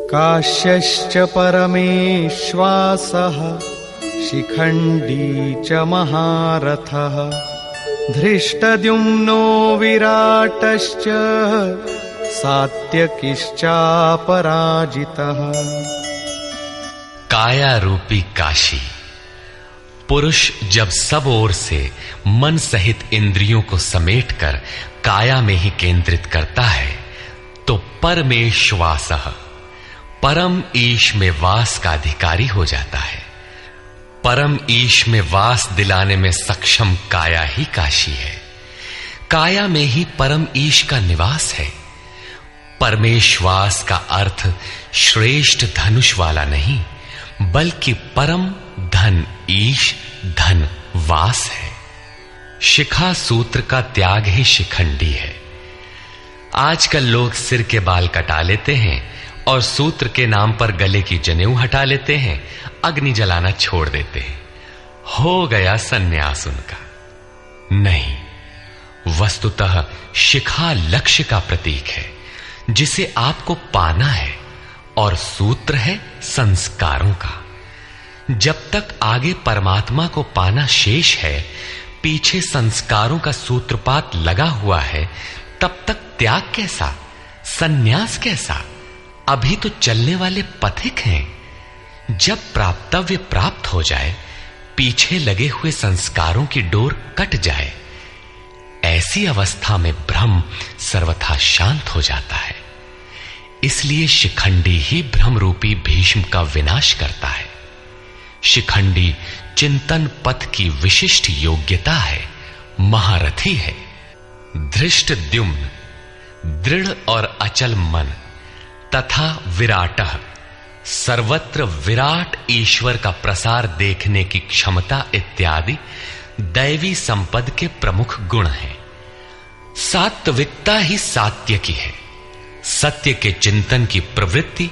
B: काश्यश्च परमेश्वासः शिखण्डी च महारथः धृष्टद्युम्नो विराटश्च सात्यकिश्चापराजितः।
A: काया रूपी काशी। पुरुष जब सब ओर से मन सहित इंद्रियों को समेटकर काया में ही केंद्रित करता है तो परमेश्वासः परम ईश में वास का अधिकारी हो जाता है। परम ईश में वास दिलाने में सक्षम काया ही काशी है। काया में ही परम ईश का निवास है। परमेश्वास का अर्थ श्रेष्ठ धनुष वाला नहीं, बल्कि परम धन ईश धन वास है। शिखा सूत्र का त्याग ही शिखंडी है। आजकल लोग सिर के बाल कटा लेते हैं और सूत्र के नाम पर गले की जनेऊ हटा लेते हैं, अग्नि जलाना छोड़ देते हैं। हो गया सन्यास उनका। नहीं, वस्तुतः शिखा लक्ष्य का प्रतीक है जिसे आपको पाना है, और सूत्र है संस्कारों का। जब तक आगे परमात्मा को पाना शेष है, पीछे संस्कारों का सूत्रपात लगा हुआ है, तब तक त्याग कैसा, सन्यास कैसा? अभी तो चलने वाले पथिक हैं। जब प्राप्तव्य प्राप्त हो जाए, पीछे लगे हुए संस्कारों की डोर कट जाए, ऐसी अवस्था में ब्रह्म सर्वथा शांत हो जाता है। इसलिए शिखंडी ही ब्रह्म रूपी भीष्म का विनाश करता है। शिखंडी चिंतन पथ की विशिष्ट योग्यता है, महारथी है। धृष्टद्युम्न दृढ़ और अचल मन तथा विराटः सर्वत्र विराट ईश्वर का प्रसार देखने की क्षमता इत्यादि दैवी संपद के प्रमुख गुण हैं। सात्विकता ही सात्य की है। सत्य के चिंतन की प्रवृत्ति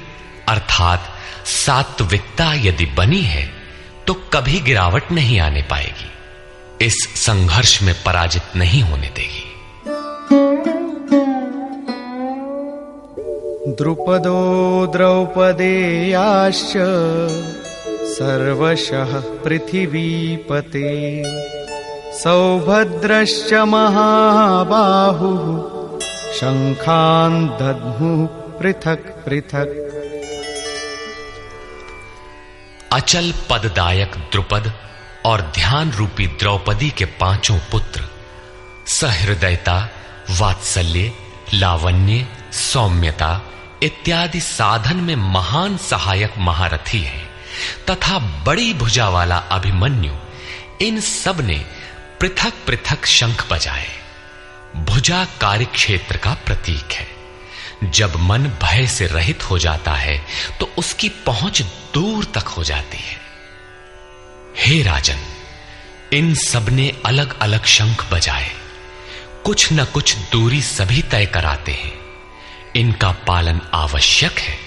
A: अर्थात सात्विकता यदि बनी है तो कभी गिरावट नहीं आने पाएगी। इस संघर्ष में पराजित नहीं होने देगी।
B: द्रुपदो द्रौपदेयाश्च सर्वशः पृथिवीपते सौभद्रश्च महाबाहुः शंखान् दद्मुः पृथक् पृथक्।
A: अचल पददायक द्रुपद और ध्यान रूपी द्रौपदी के पांचों पुत्र सहृदयता, वात्सल्य, लावण्य, सौम्यता इत्यादि साधन में महान सहायक महारथी हैं तथा बड़ी भुजा वाला अभिमन्यु, इन सब ने पृथक पृथक शंख बजाए। भुजा कार्यक्षेत्र का प्रतीक है। जब मन भय से रहित हो जाता है तो उसकी पहुंच दूर तक हो जाती है। हे राजन, इन सब ने अलग अलग शंख बजाए। कुछ न कुछ दूरी सभी तय कराते हैं। इनका पालन आवश्यक है,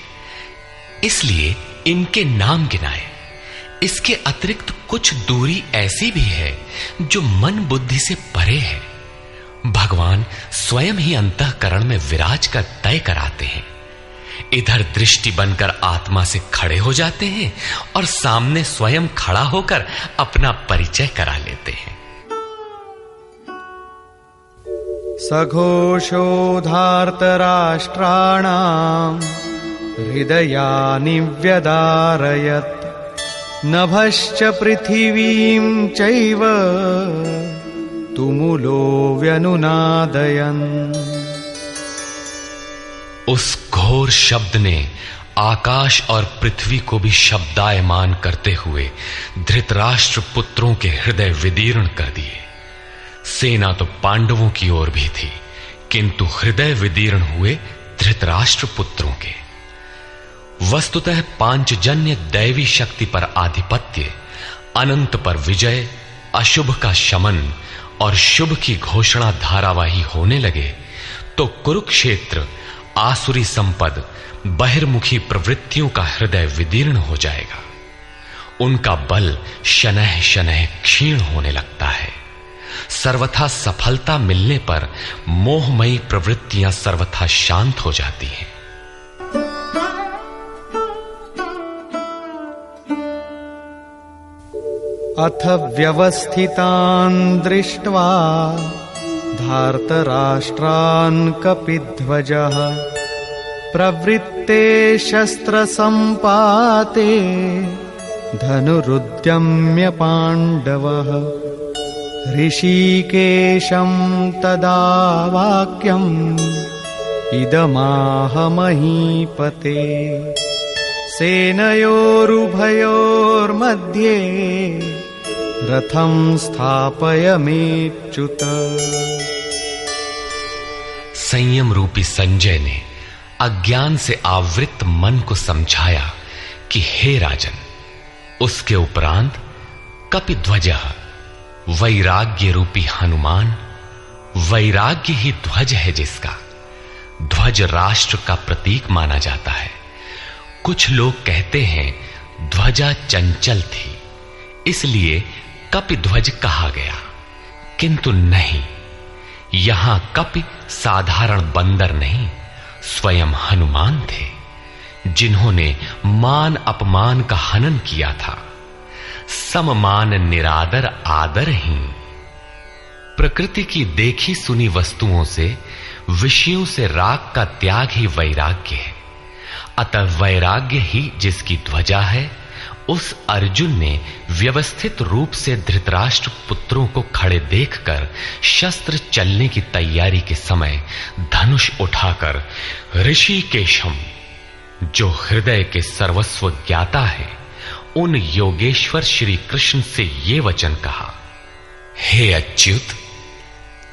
A: इसलिए इनके नाम गिनाए। इसके अतिरिक्त कुछ दूरी ऐसी भी है जो मन बुद्धि से परे है। भगवान स्वयं ही अंतःकरण में विराज कर तय कराते हैं। इधर दृष्टि बनकर आत्मा से खड़े हो जाते हैं और सामने स्वयं खड़ा होकर अपना परिचय करा लेते हैं।
B: सघोषोधार्तराष्ट्राणाम् हृदयानि व्यदारयत् नभश्च पृथिवीं चैव तुमुलो व्यनुनादयन्।
A: उस घोर शब्द ने आकाश और पृथ्वी को भी शब्दायमान करते हुए धृतराष्ट्र पुत्रों के हृदय विदीर्ण कर दिए। सेना तो पांडवों की ओर भी थी, किंतु हृदय विदीर्ण हुए धृतराष्ट्र पुत्रों के। वस्तुतः पांचजन्य दैवी शक्ति पर आधिपत्य, अनंत पर विजय, अशुभ का शमन और शुभ की घोषणा धारावाही होने लगे तो कुरुक्षेत्र आसुरी संपद, बहिर्मुखी प्रवृत्तियों का हृदय विदीर्ण हो जाएगा। उनका बल शनैः शनैः क्षीण होने लगता है। सर्वथा सफलता मिलने पर मोहमयी प्रवृत्तियां सर्वथा शांत हो जाती हैं।
B: अथ व्यवस्थितान् दृष्ट्वा धार्तराष्ट्रान् कपिध्वजः प्रवृत्ते शस्त्रसम्पाते धनुरुद्यम्य पाण्डवः ऋषिकेशं तदा वाक्यम् इदमाह महीपते सेनयोरुभयोर्मध्ये रथं स्थापयमेच्युत।
A: संयम रूपी संजय ने अज्ञान से आवृत मन को समझाया कि हे राजन, उसके उपरांत कपिध्वजः वैराग्य रूपी हनुमान, वैराग्य ही ध्वज है जिसका, ध्वज राष्ट्र का प्रतीक माना जाता है। कुछ लोग कहते हैं ध्वजा चंचल थी, इसलिए कपिध्वज कहा गया, किंतु नहीं, यहां कपि साधारण बंदर नहीं, स्वयं हनुमान थे, जिन्होंने मान अपमान का हनन किया था। सममान निरादर आदरहीन। प्रकृति की देखी सुनी वस्तुओं से, विषयों से राग का त्याग ही वैराग्य है। अतः वैराग्य ही जिसकी ध्वजा है, उस अर्जुन ने व्यवस्थित रूप से धृतराष्ट्र पुत्रों को खड़े देखकर शस्त्र चलने की तैयारी के समय धनुष उठाकर ऋषिकेशम, जो हृदय के सर्वस्व ज्ञाता है, उन योगेश्वर श्री कृष्ण से ये वचन कहा, हे अच्युत,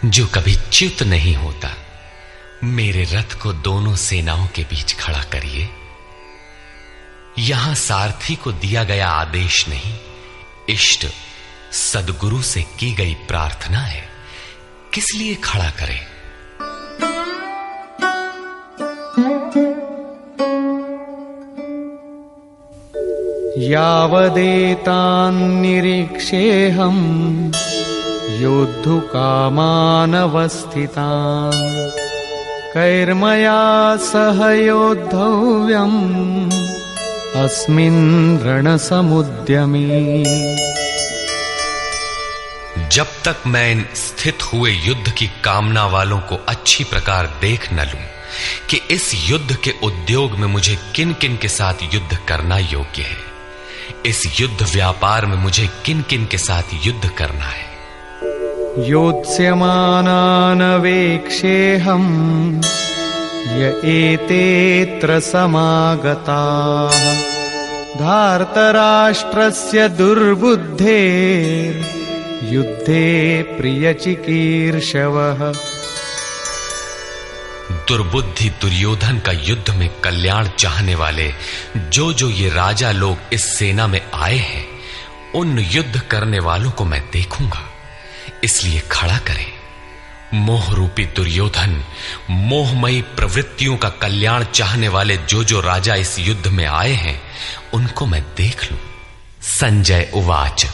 A: जो कभी च्युत नहीं होता, मेरे रथ को दोनों सेनाओं के बीच खड़ा करिए। यहां सारथी को दिया गया आदेश नहीं, इष्ट सदगुरु से की गई प्रार्थना है, किस लिए खड़ा करें?
B: यावदेतान्निरीक्षेऽहम् योद्धुकामानवस्थितान् कैर्मया सह योद्धव्यम् अस्मिन् रणसमुद्यमे।
A: जब तक मैं इन स्थित हुए युद्ध की कामना वालों को अच्छी प्रकार देख न लूं कि इस युद्ध के उद्योग में मुझे किन किन के साथ युद्ध करना योग्य है, इस युद्ध व्यापार में मुझे किन किन के साथ युद्ध करना है।
B: योत्स्यमानानवेक्षेऽहम् य एतेऽत्र समागताः धार्तराष्ट्रस्य दुर्बुद्धेर्युद्धे प्रियचिकीर्षवः।
A: दुर्बुद्धि दुर्योधन का युद्ध में कल्याण चाहने वाले जो जो ये राजा लोग इस सेना में आए हैं, उन युद्ध करने वालों को मैं देखूंगा, इसलिए खड़ा करें। मोह रूपी दुर्योधन, मोहमयी प्रवृत्तियों का कल्याण चाहने वाले जो जो राजा इस युद्ध में आए हैं, उनको मैं देख लूं। संजय उवाच,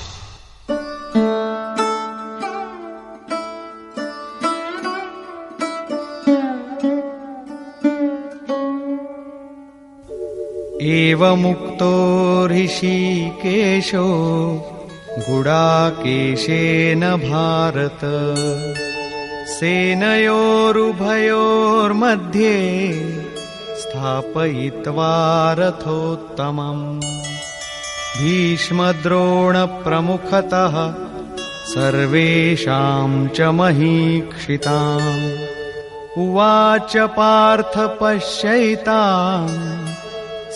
B: एवमुक्तो ऋषिकेशो गुडाकेशेन भारत सेनयोरुभयोर्मध्ये स्थापयित्वा रथोत्तमम् भीष्मद्रोणप्रमुखतः सर्वेषां च महीक्षिताम् उवाच पार्थ पश्यैताम्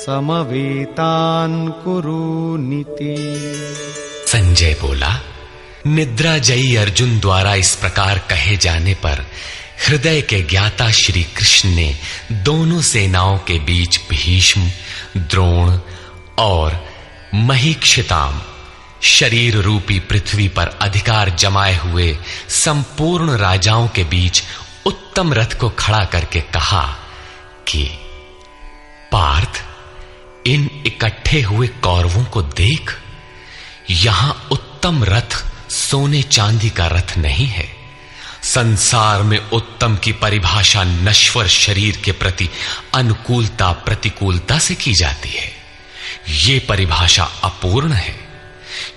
B: समवेतान् कुरु नीति।
A: संजय बोला, निद्राजयी अर्जुन द्वारा इस प्रकार कहे जाने पर हृदय के ज्ञाता श्री कृष्ण ने दोनों सेनाओं के बीच भीष्म, द्रोण और महीक्षिताम शरीर रूपी पृथ्वी पर अधिकार जमाए हुए संपूर्ण राजाओं के बीच उत्तम रथ को खड़ा करके कहा कि पार्थ, इन इकट्ठे हुए कौरवों को देख, यहां उत्तम रथ सोने चांदी का रथ नहीं है। संसार में उत्तम की परिभाषा नश्वर शरीर के प्रति अनुकूलता प्रतिकूलता से की जाती है। ये परिभाषा अपूर्ण है।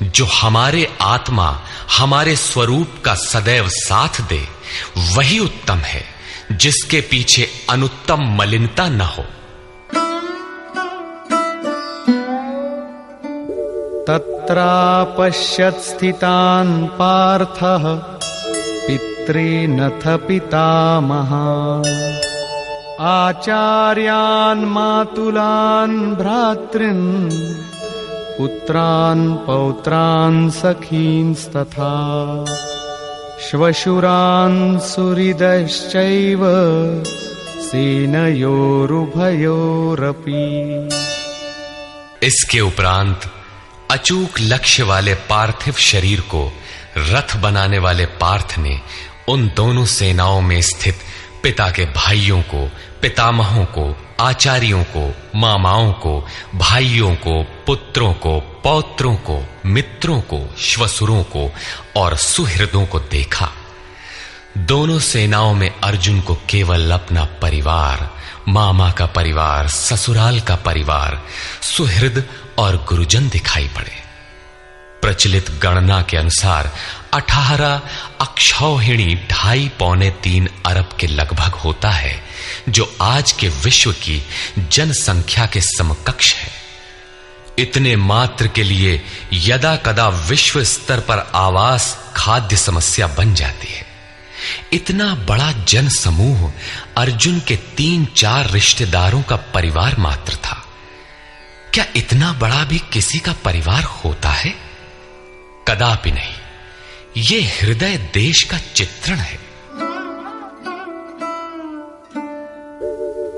A: जो हमारे आत्मा, हमारे स्वरूप का सदैव साथ दे, वही उत्तम है, जिसके पीछे अनुत्तम मलिनता न हो।
B: तत्रापश्यत् स्थितान् पार्थः पितॄनथ पितामहान् आचार्यान् मातुलान् भ्रातॄन् पुत्रान् पौत्रान् सखींस्तथा श्वशुरान् सुहृदश्चैव सेनयोरुभयोरपि।
A: इसके उपरांत अचूक लक्ष्य वाले पार्थिव शरीर को रथ बनाने वाले पार्थ ने उन दोनों सेनाओं में स्थित पिता के भाइयों को, पितामहों को, आचार्यों को, मामाओं को, भाइयों को, पुत्रों को, पौत्रों को, मित्रों को, श्वसुरों को और सुहृदों को देखा। दोनों सेनाओं में अर्जुन को केवल अपना परिवार, मामा का परिवार, ससुराल का परिवार, सुहृद और गुरुजन दिखाई पड़े। प्रचलित गणना के अनुसार 18 अक्षौहिणी 2.5-3 अरब के लगभग होता है, जो आज के विश्व की जनसंख्या के समकक्ष है। इतने मात्र के लिए यदा कदा विश्व स्तर पर आवास, खाद्य समस्या बन जाती है। इतना बड़ा जन समूह अर्जुन के 3-4 रिश्तेदारों का परिवार मात्र था। क्या इतना बड़ा भी किसी का परिवार होता है? कदापि नहीं। ये हृदय देश का चित्रण है।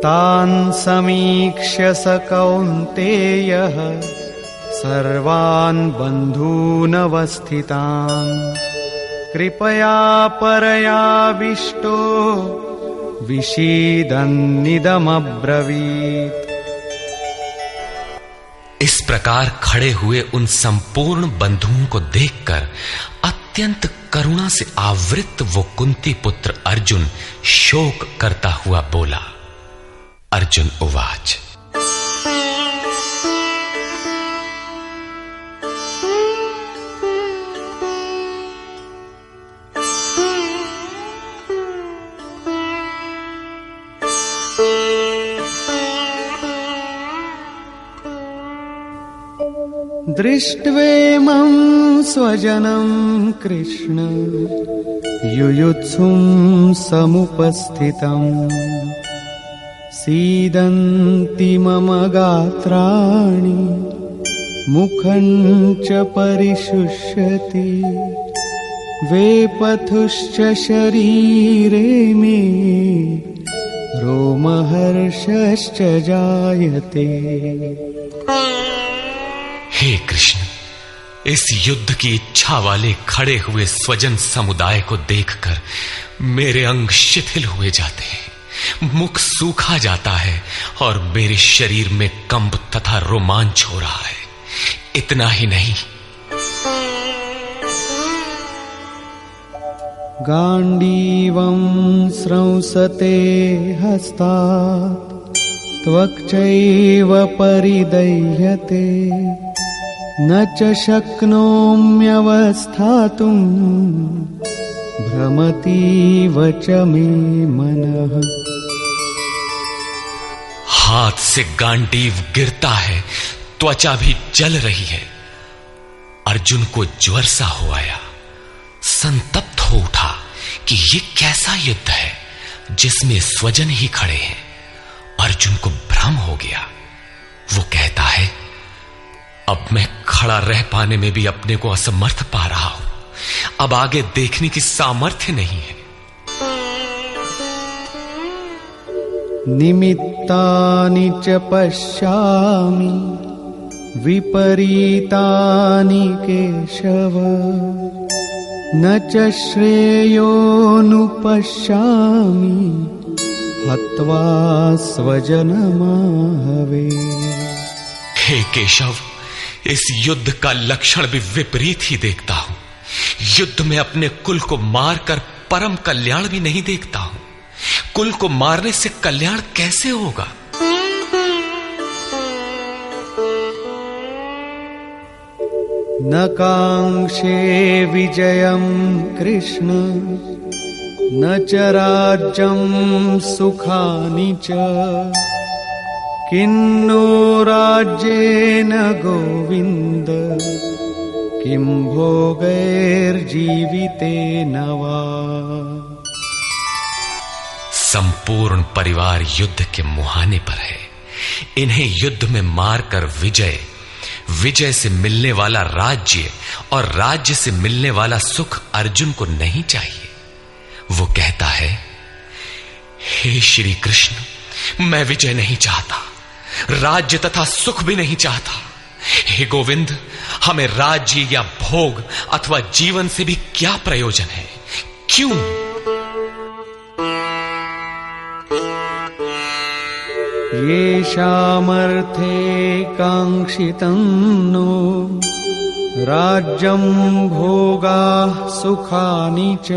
B: तान् समीक्ष्य स कौन्तेयः सर्वान् बन्धून् अवस्थितान् कृपया परयाविष्टो विषीदन्निदमब्रवीत्।
A: इस प्रकार खड़े हुए उन संपूर्ण बंधुओं को देखकर अत्यंत करुणा से आवृत वो कुंती पुत्र अर्जुन शोक करता हुआ बोला। अर्जुन उवाच,
B: दृष्ट्वेमं स्वजनं कृष्ण युयुत्सुं समुपस्थितम् सीदन्ति मम गात्राणि मुखं च परिशुष्यति वेपथुश्च शरीरे मे रोमहर्षश्च जायते।
A: हे कृष्ण, इस युद्ध की इच्छा वाले खड़े हुए स्वजन समुदाय को देखकर मेरे अंग शिथिल हुए जाते हैं, मुख सूखा जाता है और मेरे शरीर में कंप तथा रोमांच हो रहा है। इतना ही नहीं,
B: गांडीवं स्रंसते हस्तात् त्वक्चैव परिदह्यते न च शक्नोम्यवस्थातुं भ्रमतीव च मे मनः।
A: हाथ से गांडीव गिरता है, त्वचा भी जल रही है। अर्जुन को ज्वर सा हो आया, संतप्त हो उठा कि ये कैसा युद्ध है जिसमें स्वजन ही खड़े हैं। अर्जुन को भ्रम हो गया। वो कहता है, अब मैं खड़ा रह पाने में भी अपने को असमर्थ पा रहा हूं। अब आगे देखने की सामर्थ्य नहीं है।
B: निमित्तानि च पश्यामि विपरीतानि केशव न च श्रेयोनुपश्यामि हत्वा स्वजनमाहवे।
A: हे केशव, इस युद्ध का लक्षण भी विपरीत ही देखता हूं। युद्ध में अपने कुल को मारकर परम कल्याण भी नहीं देखता हूं। कुल को मारने से कल्याण कैसे होगा?
B: न कांक्षे विजयं कृष्ण न च राज्यं सुखानि च किन्नो राज्येन गोविन्द किं भोगैर्जीवितेन वा।
A: संपूर्ण परिवार युद्ध के मुहाने पर है। इन्हें युद्ध में मारकर विजय से मिलने वाला राज्य और राज्य से मिलने वाला सुख अर्जुन को नहीं चाहिए। वो कहता है, हे श्री कृष्ण, मैं विजय नहीं चाहता, राज्य तथा सुख भी नहीं चाहता। हे गोविंद, हमें राज्य या भोग अथवा जीवन से भी क्या प्रयोजन है? क्यों?
B: येषामर्थे कांक्षितं नो राज्यं भोगाः सुखानि च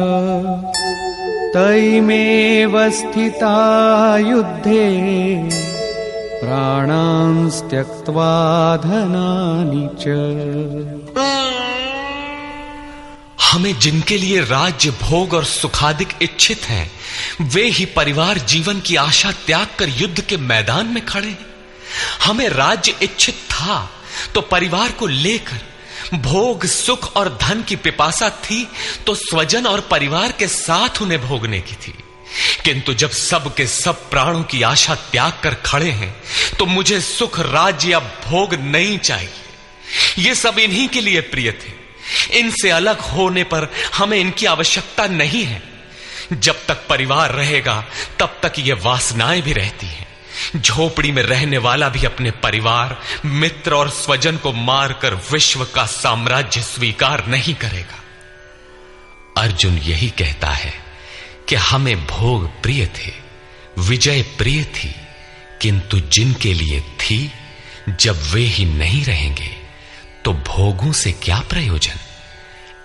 B: तैमेव स्थिता युद्धे प्राणान् त्यक्त्वा धनानि च।
A: हमें जिनके लिए राज्य भोग और सुखादिक इच्छित हैं, वे ही परिवार जीवन की आशा त्याग कर युद्ध के मैदान में खड़े हैं। हमें राज्य इच्छित था तो परिवार को लेकर, भोग सुख और धन की पिपासा थी तो स्वजन और परिवार के साथ उन्हें भोगने की थी। किंतु जब सब के सब प्राणों की आशा त्याग कर खड़े हैं तो मुझे सुख राज्य या भोग नहीं चाहिए। ये सब इन्हीं के लिए प्रिय थे। इनसे अलग होने पर हमें इनकी आवश्यकता नहीं है। जब तक परिवार रहेगा तब तक ये वासनाएं भी रहती हैं। झोपड़ी में रहने वाला भी अपने परिवार, मित्र और स्वजन को मारकर विश्व का साम्राज्य स्वीकार नहीं करेगा। अर्जुन यही कहता है कि हमें भोग प्रिय थे, विजय प्रिय थी, किंतु जिनके लिए थी, जब वे ही नहीं रहेंगे तो भोगों से क्या प्रयोजन?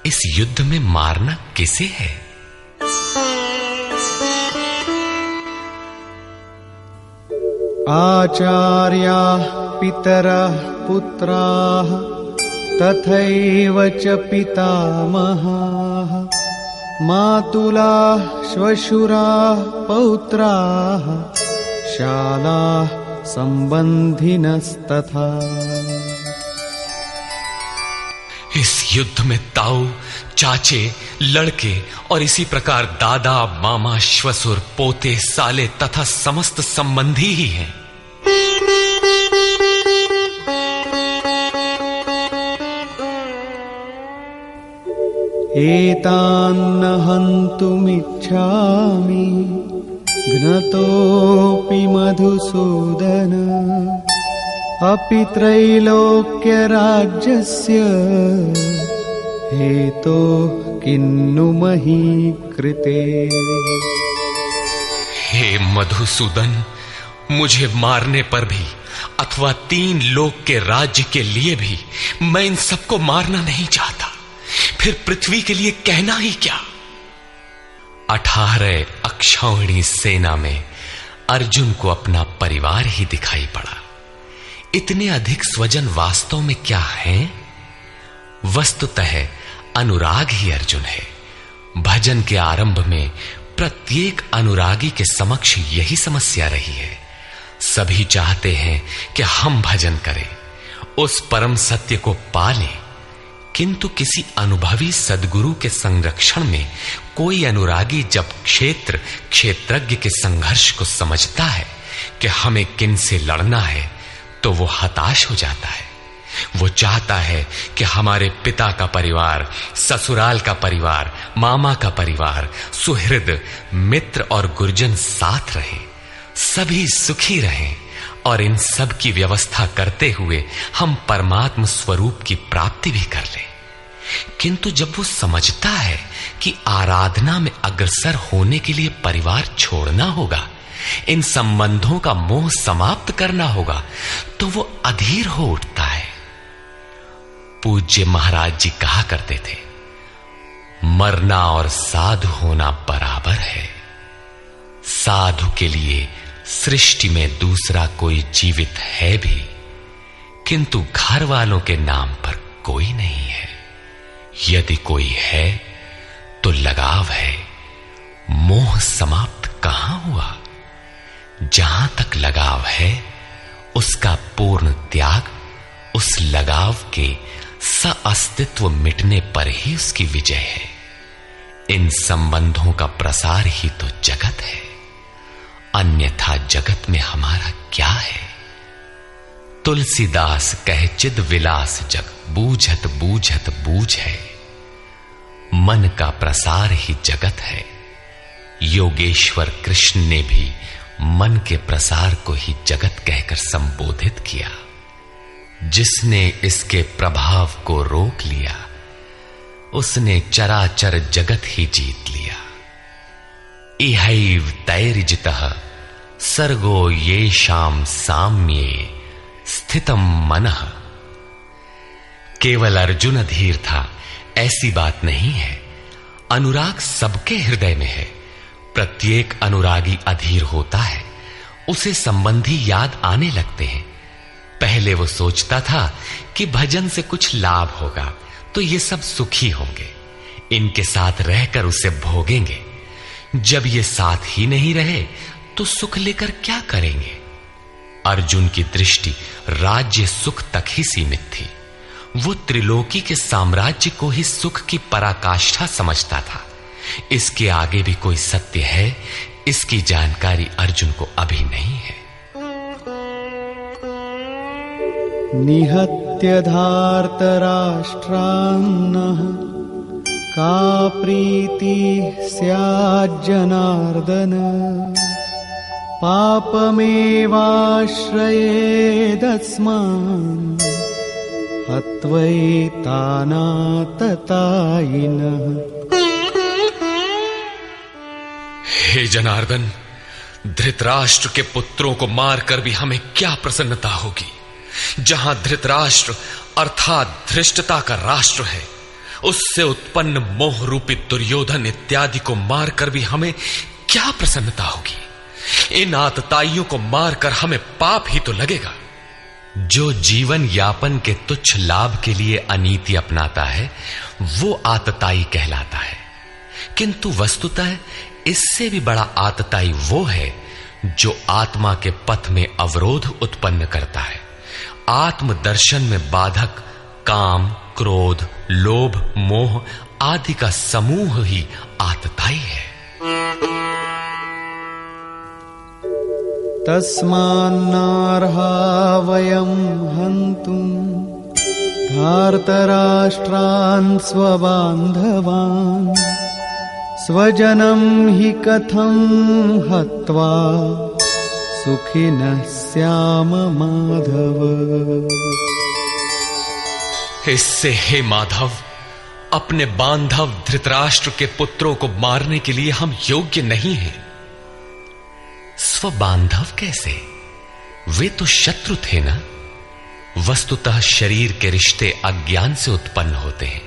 A: इस युद्ध में मारना किसे है?
B: आचार्याः पितरः पुत्राः तथैव च पितामहाः मातुलाः श्वशुराः पौत्राः शालाः संबंधिनस्तथा।
A: इस युद्ध में ताऊ, चाचे, लड़के और इसी प्रकार दादा, मामा, श्वसुर, पोते, साले तथा समस्त संबंधी ही हैं।
B: एतान्न हन्तुमिच्छामि घ्नतोऽपि मधुसूदन अपि त्रैलोक्यराज्यस्य हेतो किन्नु मही कृते।
A: हे मधुसूदन, मुझे मारने पर भी अथवा 3 लोक के राज्य के लिए भी मैं इन सबको मारना नहीं चाहता। फिर पृथ्वी के लिए कहना ही क्या? 18 अक्षौहिणी सेना में अर्जुन को अपना परिवार ही दिखाई पड़ा। इतने अधिक स्वजन वास्तव में क्या हैं? वस्तुतः अनुराग ही अर्जुन है। भजन के आरंभ में प्रत्येक अनुरागी के समक्ष यही समस्या रही है। सभी चाहते हैं कि हम भजन करें, उस परम सत्य को पालें, किंतु किसी अनुभवी सद्गुरु के संरक्षण में कोई अनुरागी जब क्षेत्रज्ञ के संघर्ष को समझता है कि हमें किन से लड़ना है, तो वो हताश हो जाता है। वो चाहता है कि हमारे पिता का परिवार, ससुराल का परिवार, मामा का परिवार, सुहृद, मित्र और गुरजन साथ रहे, सभी सुखी रहें और इन सब की व्यवस्था करते हुए हम परमात्म स्वरूप की प्राप्ति भी कर लें। किंतु जब वो समझता है कि आराधना में अग्रसर होने के लिए परिवार छोड़ना होगा, इन संबंधों का मोह समाप्त करना होगा, तो वो अधीर हो उठता है। पूज्य महाराज जी कहा करते थे, मरना और साधु होना बराबर है। साधु के लिए सृष्टि में दूसरा कोई जीवित है भी, किंतु घर वालों के नाम पर कोई नहीं है। यदि कोई है तो लगाव है, मोह समाप्त कहां हुआ? जहां तक लगाव है उसका पूर्ण त्याग, उस लगाव के अस्तित्व मिटने पर ही उसकी विजय है। इन संबंधों का प्रसार ही तो जगत है, अन्यथा जगत में हमारा क्या है? तुलसीदास कहे चिद विलास जग, बूझत बूझत बूझ है। मन का प्रसार ही जगत है। योगेश्वर कृष्ण ने भी मन के प्रसार को ही जगत कहकर संबोधित किया। जिसने इसके प्रभाव को रोक लिया, उसने चराचर जगत ही जीत लिया। इहैव तैर्जितः सर्गो येषां साम्ये स्थितम मनः। केवल अर्जुन अधीर था ऐसी बात नहीं है। अनुराग सबके हृदय में है। प्रत्येक अनुरागी अधीर होता है, उसे संबंधी याद आने लगते हैं। पहले वो सोचता था कि भजन से कुछ लाभ होगा तो ये सब सुखी होंगे, इनके साथ रहकर उसे भोगेंगे। जब ये साथ ही नहीं रहे तो सुख लेकर क्या करेंगे? अर्जुन की दृष्टि राज्य सुख तक ही सीमित थी। वो त्रिलोकी के साम्राज्य को ही सुख की पराकाष्ठा समझता था। इसके आगे भी कोई सत्य है, इसकी जानकारी अर्जुन को अभी नहीं है।
B: निहत्य धार्तराष्ट्रान्नः का प्रीति स्याज्जनार्दन। पापमेवाश्रयेदस्मान् हत्वैतानाततायिनः।
A: हे जनार्दन, धृतराष्ट्र के पुत्रों को मारकर भी हमें क्या प्रसन्नता होगी? जहां धृतराष्ट्र अर्थात धृष्टता का राष्ट्र है, उससे उत्पन्न मोह रूपी दुर्योधन इत्यादि को मारकर भी हमें क्या प्रसन्नता होगी? इन आतताइयों को मारकर हमें पाप ही तो लगेगा। जो जीवन यापन के तुच्छ लाभ के लिए अनीति अपनाता है वो आतताई कहलाता है। किंतु वस्तुतः इससे भी बड़ा आतताई वो है जो आत्मा के पथ में अवरोध उत्पन्न करता है। आत्मदर्शन में बाधक काम, क्रोध, लोभ, मोह आदि का समूह ही आतताई है।
B: तस्मान्नार्हा वयं हन्तुं धार्तराष्ट्रान् स्वबान्धवान्। स्वजनं हि कथं हत्वा सुखिनः स्याम माधव।
A: इससे हे माधव, अपने बांधव धृतराष्ट्र के पुत्रों को मारने के लिए हम योग्य नहीं हैं। स्वबांधव कैसे? वे तो शत्रु थे ना। वस्तुतः शरीर के रिश्ते अज्ञान से उत्पन्न होते हैं।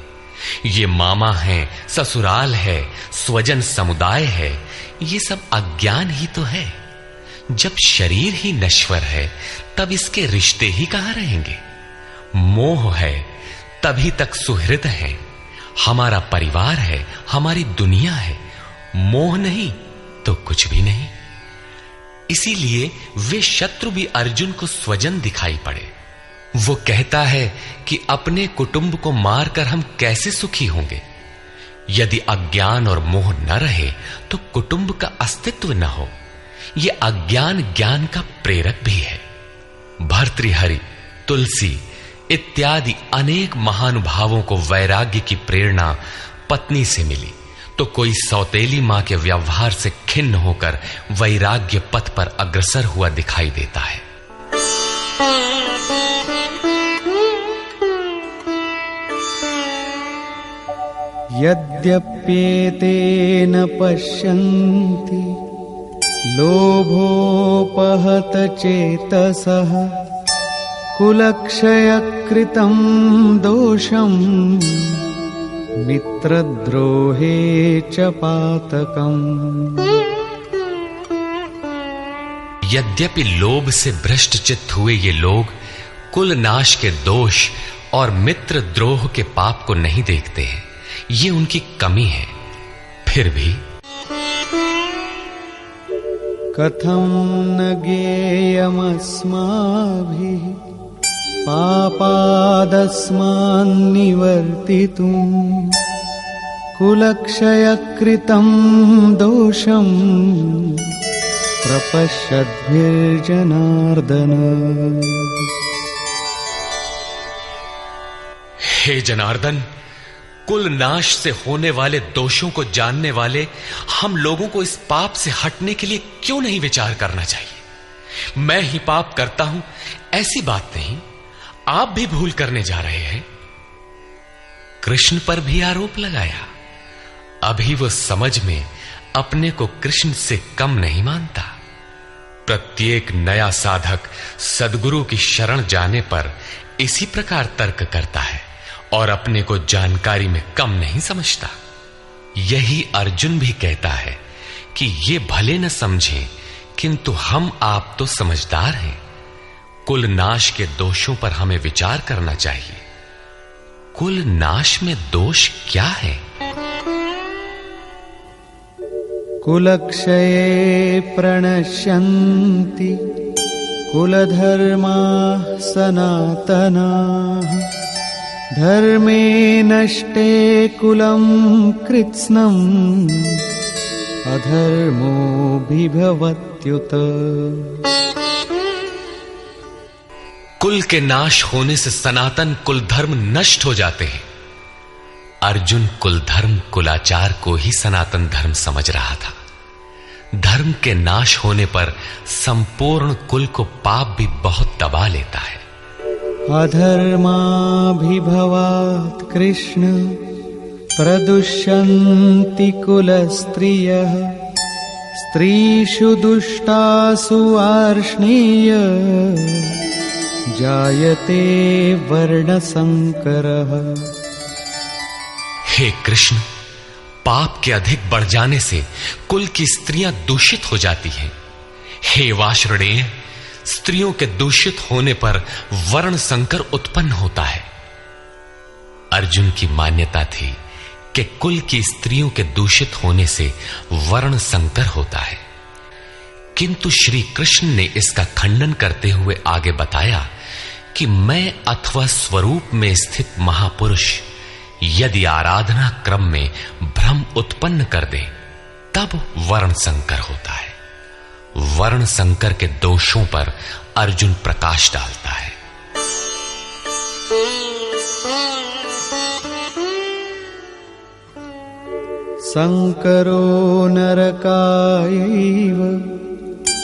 A: ये मामा है, ससुराल है, स्वजन समुदाय है, ये सब अज्ञान ही तो है। जब शरीर ही नश्वर है तब इसके रिश्ते ही कहां रहेंगे? मोह है तभी तक सुहृद है, हमारा परिवार है, हमारी दुनिया है। मोह नहीं तो कुछ भी नहीं। इसीलिए वे शत्रु भी अर्जुन को स्वजन दिखाई पड़े। वो कहता है कि अपने कुटुंब को मारकर हम कैसे सुखी होंगे? यदि अज्ञान और मोह न रहे तो कुटुंब का अस्तित्व न हो। यह अज्ञान ज्ञान का प्रेरक भी है। भर्तृहरि, तुलसी इत्यादि अनेक महानुभावों को वैराग्य की प्रेरणा पत्नी से मिली, तो कोई सौतेली मां के व्यवहार से खिन्न होकर वैराग्य पथ पर अग्रसर हुआ दिखाई देता है।
B: यद्यप्येतेन पश्यन्ति लोभोपहत चेतसः कुलक्षयकृतं दोषं मित्रद्रोहे च पातकम्।
A: यद्यपि लोभ से भ्रष्ट चित्त हुए ये लोग कुल नाश के दोष और मित्र द्रोह के पाप को नहीं देखते हैं, ये उनकी कमी है। फिर भी
B: कथं न ज्ञेयमस्माभिः पापादस्मान्निवर्तितुं कुलक्षयकृतं दोषं प्रपश्यद्भिर्जनार्दन।
A: हे जनार्दन, कुल नाश से होने वाले दोषों को जानने वाले हम लोगों को इस पाप से हटने के लिए क्यों नहीं विचार करना चाहिए? मैं ही पाप करता हूं ऐसी बात नहीं, आप भी भूल करने जा रहे हैं। कृष्ण पर भी आरोप लगाया। अभी वो समझ में अपने को कृष्ण से कम नहीं मानता। प्रत्येक नया साधक सद्गुरु की शरण जाने पर इसी प्रकार तर्क करता है और अपने को जानकारी में कम नहीं समझता। यही अर्जुन भी कहता है कि ये भले न समझें, किंतु हम आप तो समझदार हैं। कुल नाश के दोषों पर हमें विचार करना चाहिए। कुल नाश में दोष क्या है?
B: कुलक्षये प्रणश्यन्ति कुलधर्माः सनातनाः धर्मे नष्टे कुलं कृत्स्नम् अधर्मोऽभिभवत्युत।
A: कुल के नाश होने से सनातन कुल धर्म नष्ट हो जाते हैं। अर्जुन कुल धर्म कुलाचार को ही सनातन धर्म समझ रहा था। धर्म के नाश होने पर संपूर्ण कुल को पाप भी बहुत दबा लेता है।
B: अधर्माभिभवात् कृष्ण प्रदुष्यन्ति कुलस्त्रियः स्त्रीषु दुष्टासु वार्ष्णेय जायते वर्णसंकरः।
A: हे कृष्ण, पाप के अधिक बढ़ जाने से कुल की स्त्रियां दूषित हो जाती हैं। हे वार्ष्णेय, स्त्रियों के दूषित होने पर वर्ण संकर उत्पन्न होता है। अर्जुन की मान्यता थी कि कुल की स्त्रियों के दूषित होने से वर्ण संकर होता है, किंतु श्री कृष्ण ने इसका खंडन करते हुए आगे बताया कि मैं अथवा स्वरूप में स्थित महापुरुष यदि आराधना क्रम में भ्रम उत्पन्न कर दे तब वर्ण संकर होता है। वर्ण संकर के दोषों पर अर्जुन प्रकाश डालता है।
B: संकरो नरकायैव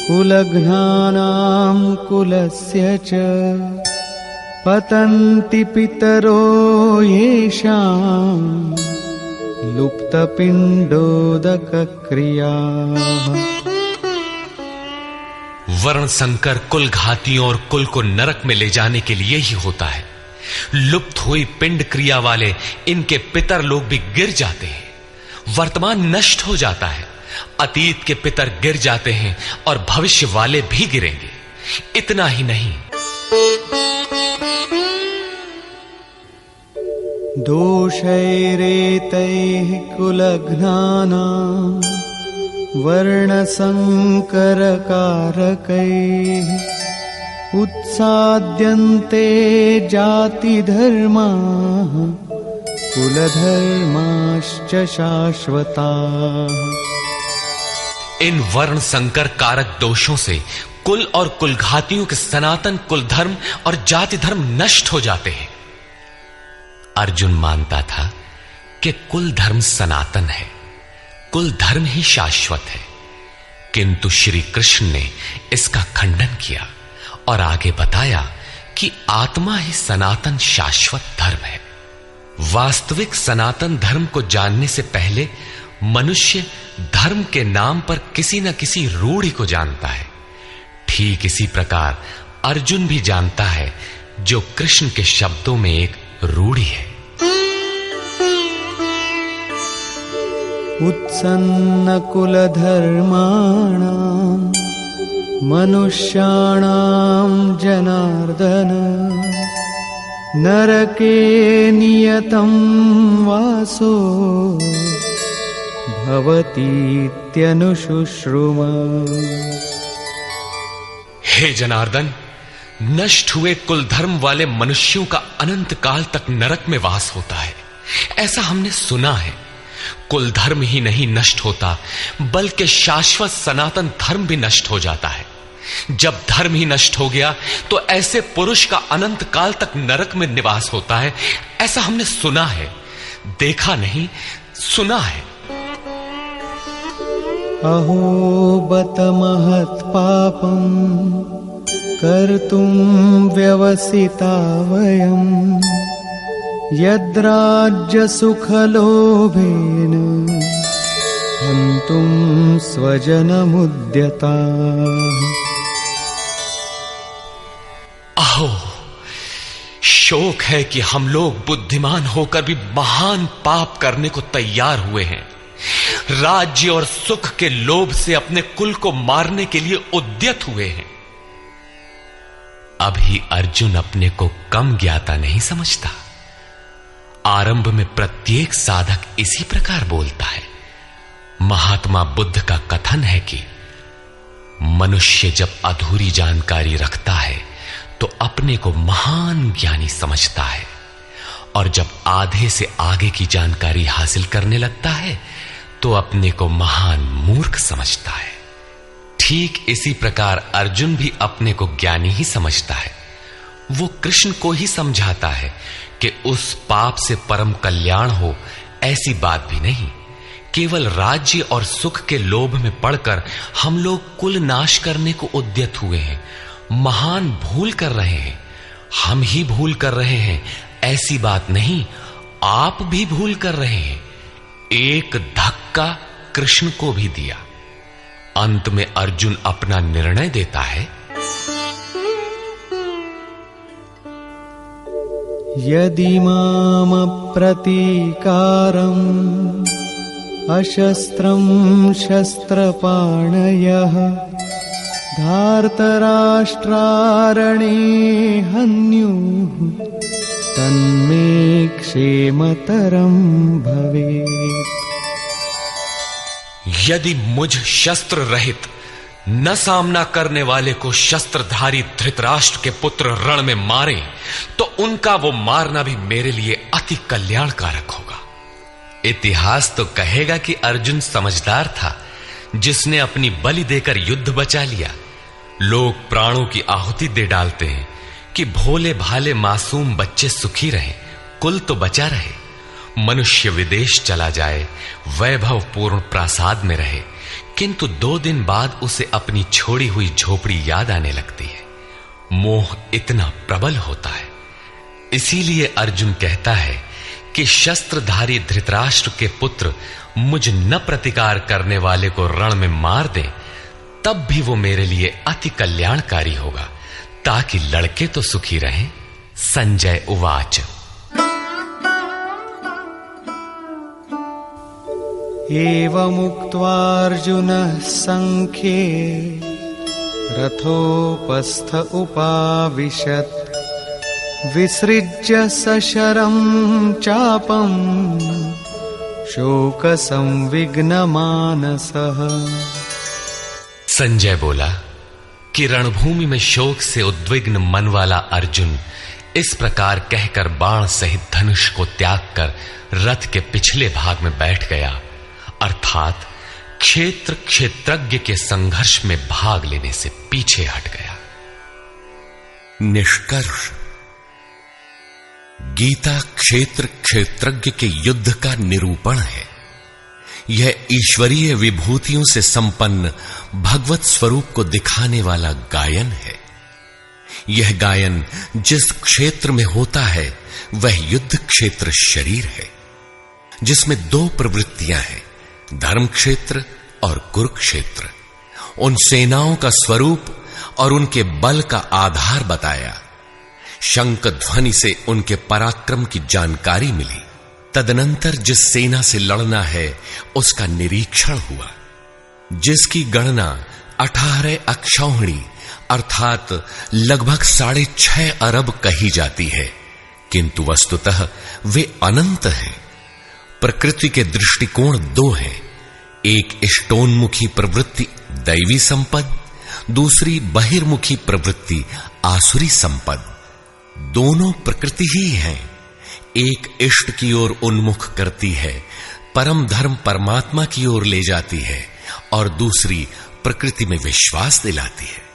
B: कुलघ्नानां कुलस्य च पतन्ति पितरो येषां लुप्तपिण्डोदकक्रियाः।
A: वर्ण संकर कुल घातियों और कुल को नरक में ले जाने के लिए ही होता है। लुप्त हुई पिंड क्रिया वाले इनके पितर लोग भी गिर जाते हैं। वर्तमान नष्ट हो जाता है, अतीत के पितर गिर जाते हैं और भविष्य वाले भी गिरेंगे। इतना ही नहीं,
B: दोषैरेतैः कुलघ्नानां वर्णसंकरकारकैः उत्साद्यन्ते जातिधर्माः कुलधर्माश्च शाश्वताः।
A: इन वर्ण संकर कारक दोषों से कुल और कुलघातियों के सनातन कुल धर्म और जाति धर्म नष्ट हो जाते हैं। अर्जुन मानता था कि कुल धर्म सनातन है, कुल धर्म ही शाश्वत है, किंतु श्री कृष्ण ने इसका खंडन किया और आगे बताया कि आत्मा ही सनातन शाश्वत धर्म है। वास्तविक सनातन धर्म को जानने से पहले मनुष्य धर्म के नाम पर किसी न किसी रूढ़ि को जानता है। ठीक इसी प्रकार अर्जुन भी जानता है, जो कृष्ण के शब्दों में एक रूढ़ि है।
B: उत्सन्न कुल धर्माणां मनुष्याणां जनार्दन नरके नियतं वासो भवतीत्यनुशुश्रुम।
A: हे जनार्दन, नष्ट हुए कुल धर्म वाले मनुष्यों का अनंत काल तक नरक में वास होता है, ऐसा हमने सुना है। कुल धर्म ही नहीं नष्ट होता, बल्कि शाश्वत सनातन धर्म भी नष्ट हो जाता है। जब धर्म ही नष्ट हो गया तो ऐसे पुरुष का अनंत काल तक नरक में निवास होता है, ऐसा हमने सुना है, देखा नहीं, सुना है।
B: अहो बत महत् पापं कर्तुं व्यवसिता वयम् यद्राज्य सुखलोभेन हन्तुं स्वजनमुद्यताः।
A: अहो, शोक है कि हम लोग बुद्धिमान होकर भी महान पाप करने को तैयार हुए हैं। राज्य और सुख के लोभ से अपने कुल को मारने के लिए उद्यत हुए हैं। अभी अर्जुन अपने को कम ज्ञाता नहीं समझता। आरंभ में प्रत्येक साधक इसी प्रकार बोलता है। महात्मा बुद्ध का कथन है कि मनुष्य जब अधूरी जानकारी रखता है तो अपने को महान ज्ञानी समझता है, और जब आधे से आगे की जानकारी हासिल करने लगता है तो अपने को महान मूर्ख समझता है। ठीक इसी प्रकार अर्जुन भी अपने को ज्ञानी ही समझता है। वो कृष्ण को ही समझाता है कि उस पाप से परम कल्याण हो, ऐसी बात भी नहीं। केवल राज्य और सुख के लोभ में पड़कर हम लोग कुल नाश करने को उद्यत हुए हैं, महान भूल कर रहे हैं। हम ही भूल कर रहे हैं ऐसी बात नहीं, आप भी भूल कर रहे हैं। एक धक्का कृष्ण को भी दिया। अंत में अर्जुन अपना निर्णय देता है।
B: यदि माम प्रतीकारम् अशस्त्रं शस्त्रपाणयः धार्तराष्ट्रारणे हन्युः तन्मे क्षेमतरं भवेत्।
A: यदि मुझ शस्त्र रहित न सामना करने वाले को शस्त्रधारी धृतराष्ट्र के पुत्र रण में मारे तो उनका वो मारना भी मेरे लिए अति कल्याणकारक होगा। इतिहास तो कहेगा कि अर्जुन समझदार था, जिसने अपनी बलि देकर युद्ध बचा लिया। लोग प्राणों की आहुति दे डालते हैं कि भोले भाले मासूम बच्चे सुखी रहें, कुल तो बचा रहे। मनुष्य विदेश चला जाए, वैभव पूर्ण प्रासाद में रहे, किंतु 2 दिन बाद उसे अपनी छोड़ी हुई झोपड़ी याद आने लगती है। मोह इतना प्रबल होता है। इसीलिए अर्जुन कहता है कि शस्त्रधारी धृतराष्ट्र के पुत्र मुझ न प्रतिकार करने वाले को रण में मार दें, तब भी वो मेरे लिए अति कल्याणकारी होगा, ताकि लड़के तो सुखी रहें। संजय उवाच।
B: एवमुक्त्वार्जुनः संख्ये रथोपस्थ उपाविशत् विसृज्य सशरं चापं शोकसंविघ्नमानसः।
A: संजय बोला कि रणभूमि में शोक से उद्विग्न मन वाला अर्जुन इस प्रकार कहकर बाण सहित धनुष को त्याग कर रथ के पिछले भाग में बैठ गया, अर्थात क्षेत्र क्षेत्रज्ञ के संघर्ष में भाग लेने से पीछे हट गया। निष्कर्ष, गीता क्षेत्र क्षेत्रज्ञ के युद्ध का निरूपण है। यह ईश्वरीय विभूतियों से संपन्न भगवत स्वरूप को दिखाने वाला गायन है। यह गायन जिस क्षेत्र में होता है वह युद्ध क्षेत्र शरीर है, जिसमें दो प्रवृत्तियां हैं, धर्म क्षेत्र और कुरुक्षेत्र। उन सेनाओं का स्वरूप और उनके बल का आधार बताया। शंख ध्वनि से उनके पराक्रम की जानकारी मिली। तदनंतर जिस सेना से लड़ना है उसका निरीक्षण हुआ, जिसकी गणना 18 अक्षौहिणी अर्थात लगभग 6.5 अरब कही जाती है, किंतु वस्तुतः वे अनंत हैं। प्रकृति के दृष्टिकोण दो हैं, एक इष्टोन्मुखी प्रवृत्ति दैवी संपद, दूसरी बहिर्मुखी प्रवृत्ति आसुरी संपद। दोनों प्रकृति ही हैं। एक इष्ट की ओर उन्मुख करती है, परम धर्म परमात्मा की ओर ले जाती है, और दूसरी प्रकृति में विश्वास दिलाती है।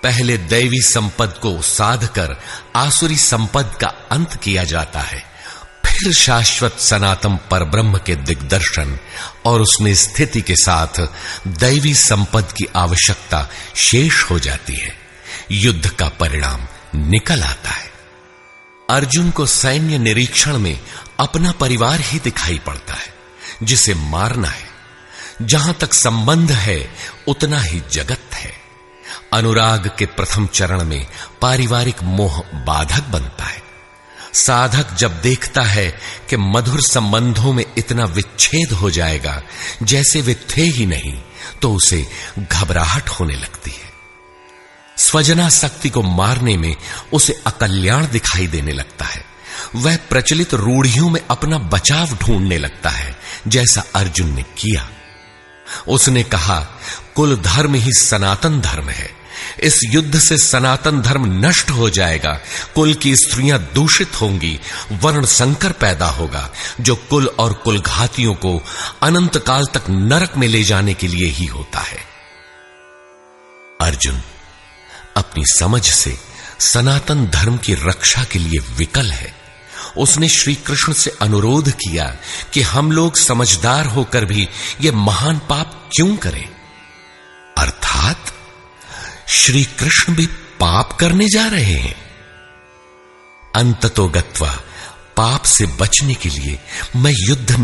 A: पहले दैवी संपद को साध कर आसुरी संपद का अंत किया जाता है, फिर शाश्वत सनातन परब्रह्म के दिग्दर्शन और उसमें स्थिति के साथ दैवी संपद की आवश्यकता शेष हो जाती है। युद्ध का परिणाम निकल आता है। अर्जुन को सैन्य निरीक्षण में अपना परिवार ही दिखाई पड़ता है, जिसे मारना है। जहां तक संबंध है उतना ही जगत है। अनुराग के प्रथम चरण में पारिवारिक मोह बाधक बनता है। साधक जब देखता है कि मधुर संबंधों में इतना विच्छेद हो जाएगा जैसे वे थे ही नहीं, तो उसे घबराहट होने लगती है। स्वजनासक्ति को मारने में उसे अकल्याण दिखाई देने लगता है। वह प्रचलित रूढ़ियों में अपना बचाव ढूंढने लगता है, जैसा अर्जुन ने किया। उसने कहा, कुल धर्म ही सनातन धर्म है। इस युद्ध से सनातन धर्म नष्ट हो जाएगा, कुल की स्त्रियां दूषित होंगी, वर्ण संकर पैदा होगा, जो कुल और कुलघातियों को अनंत काल तक नरक में ले जाने के लिए ही होता है। अर्जुन अपनी समझ से सनातन धर्म की रक्षा के लिए विकल है। उसने श्री कृष्ण से अनुरोध किया कि हम लोग समझदार होकर भी यह महान पाप क्यों करें। अर्थात श्री कृष्ण भी पाप करने जा रहे हैं। अंततो गत्वा पाप से बचने के लिए मैं युद्ध